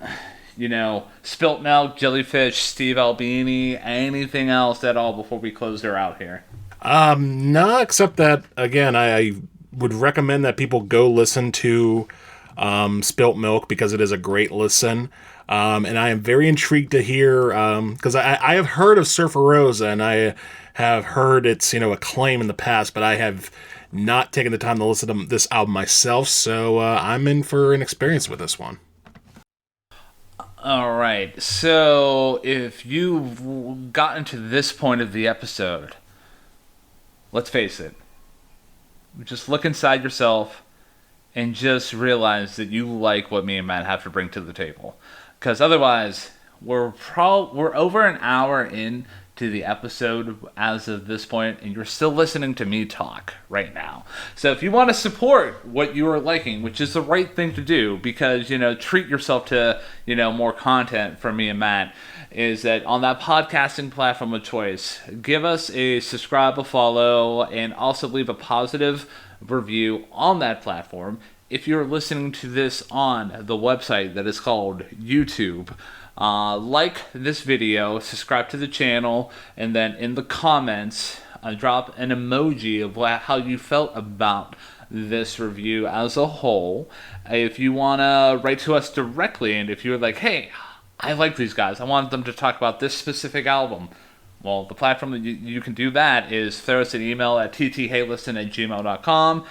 Spilt Milk, Jellyfish, Steve Albini, anything else at all before we close her out here? No, except that, again, I would recommend that people go listen to Spilt Milk, because it is a great listen. And I am very intrigued to hear, because I have heard of Surfer Rosa, and I have heard its, acclaim in the past, but I have not taken the time to listen to this album myself, so I'm in for an experience with this one. All right, so if you've gotten to this point of the episode, let's face it, just look inside yourself and just realize that you like what me and Matt have to bring to the table. Because otherwise, we're over an hour in to the episode as of this point, and you're still listening to me talk right now. So if you want to support what you are liking, which is the right thing to do, because, treat yourself to, more content from me and Matt, is that on that podcasting platform of choice, give us a subscribe, a follow, and also leave a positive review on that platform. If you're listening to this on the website that is called YouTube, like this video, subscribe to the channel, and then in the comments, drop an emoji of how you felt about this review as a whole. If you want to write to us directly, and if you're like, hey, I like these guys, I want them to talk about this specific album, well, the platform that you can do that is throw us an email at ttheylisten@gmail.com.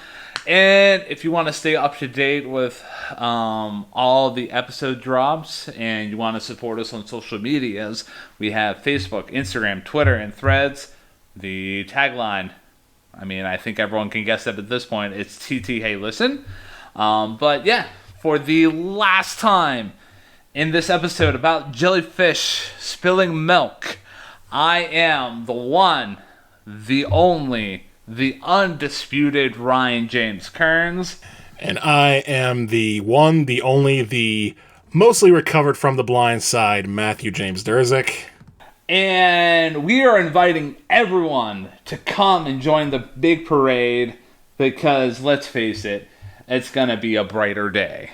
And if you want to stay up to date with all the episode drops, and you want to support us on social medias, we have Facebook, Instagram, Twitter, and Threads. The tagline, I think everyone can guess that at this point, it's TT Hey Listen. But yeah, for the last time in this episode about Jellyfish spilling milk, I am the one, the only, the undisputed Ryan James Kearns. And I am the one, the only, the mostly recovered from the blind side, Matthew James Durzik. And we are inviting everyone to come and join the big parade, because, let's face it, it's going to be a brighter day.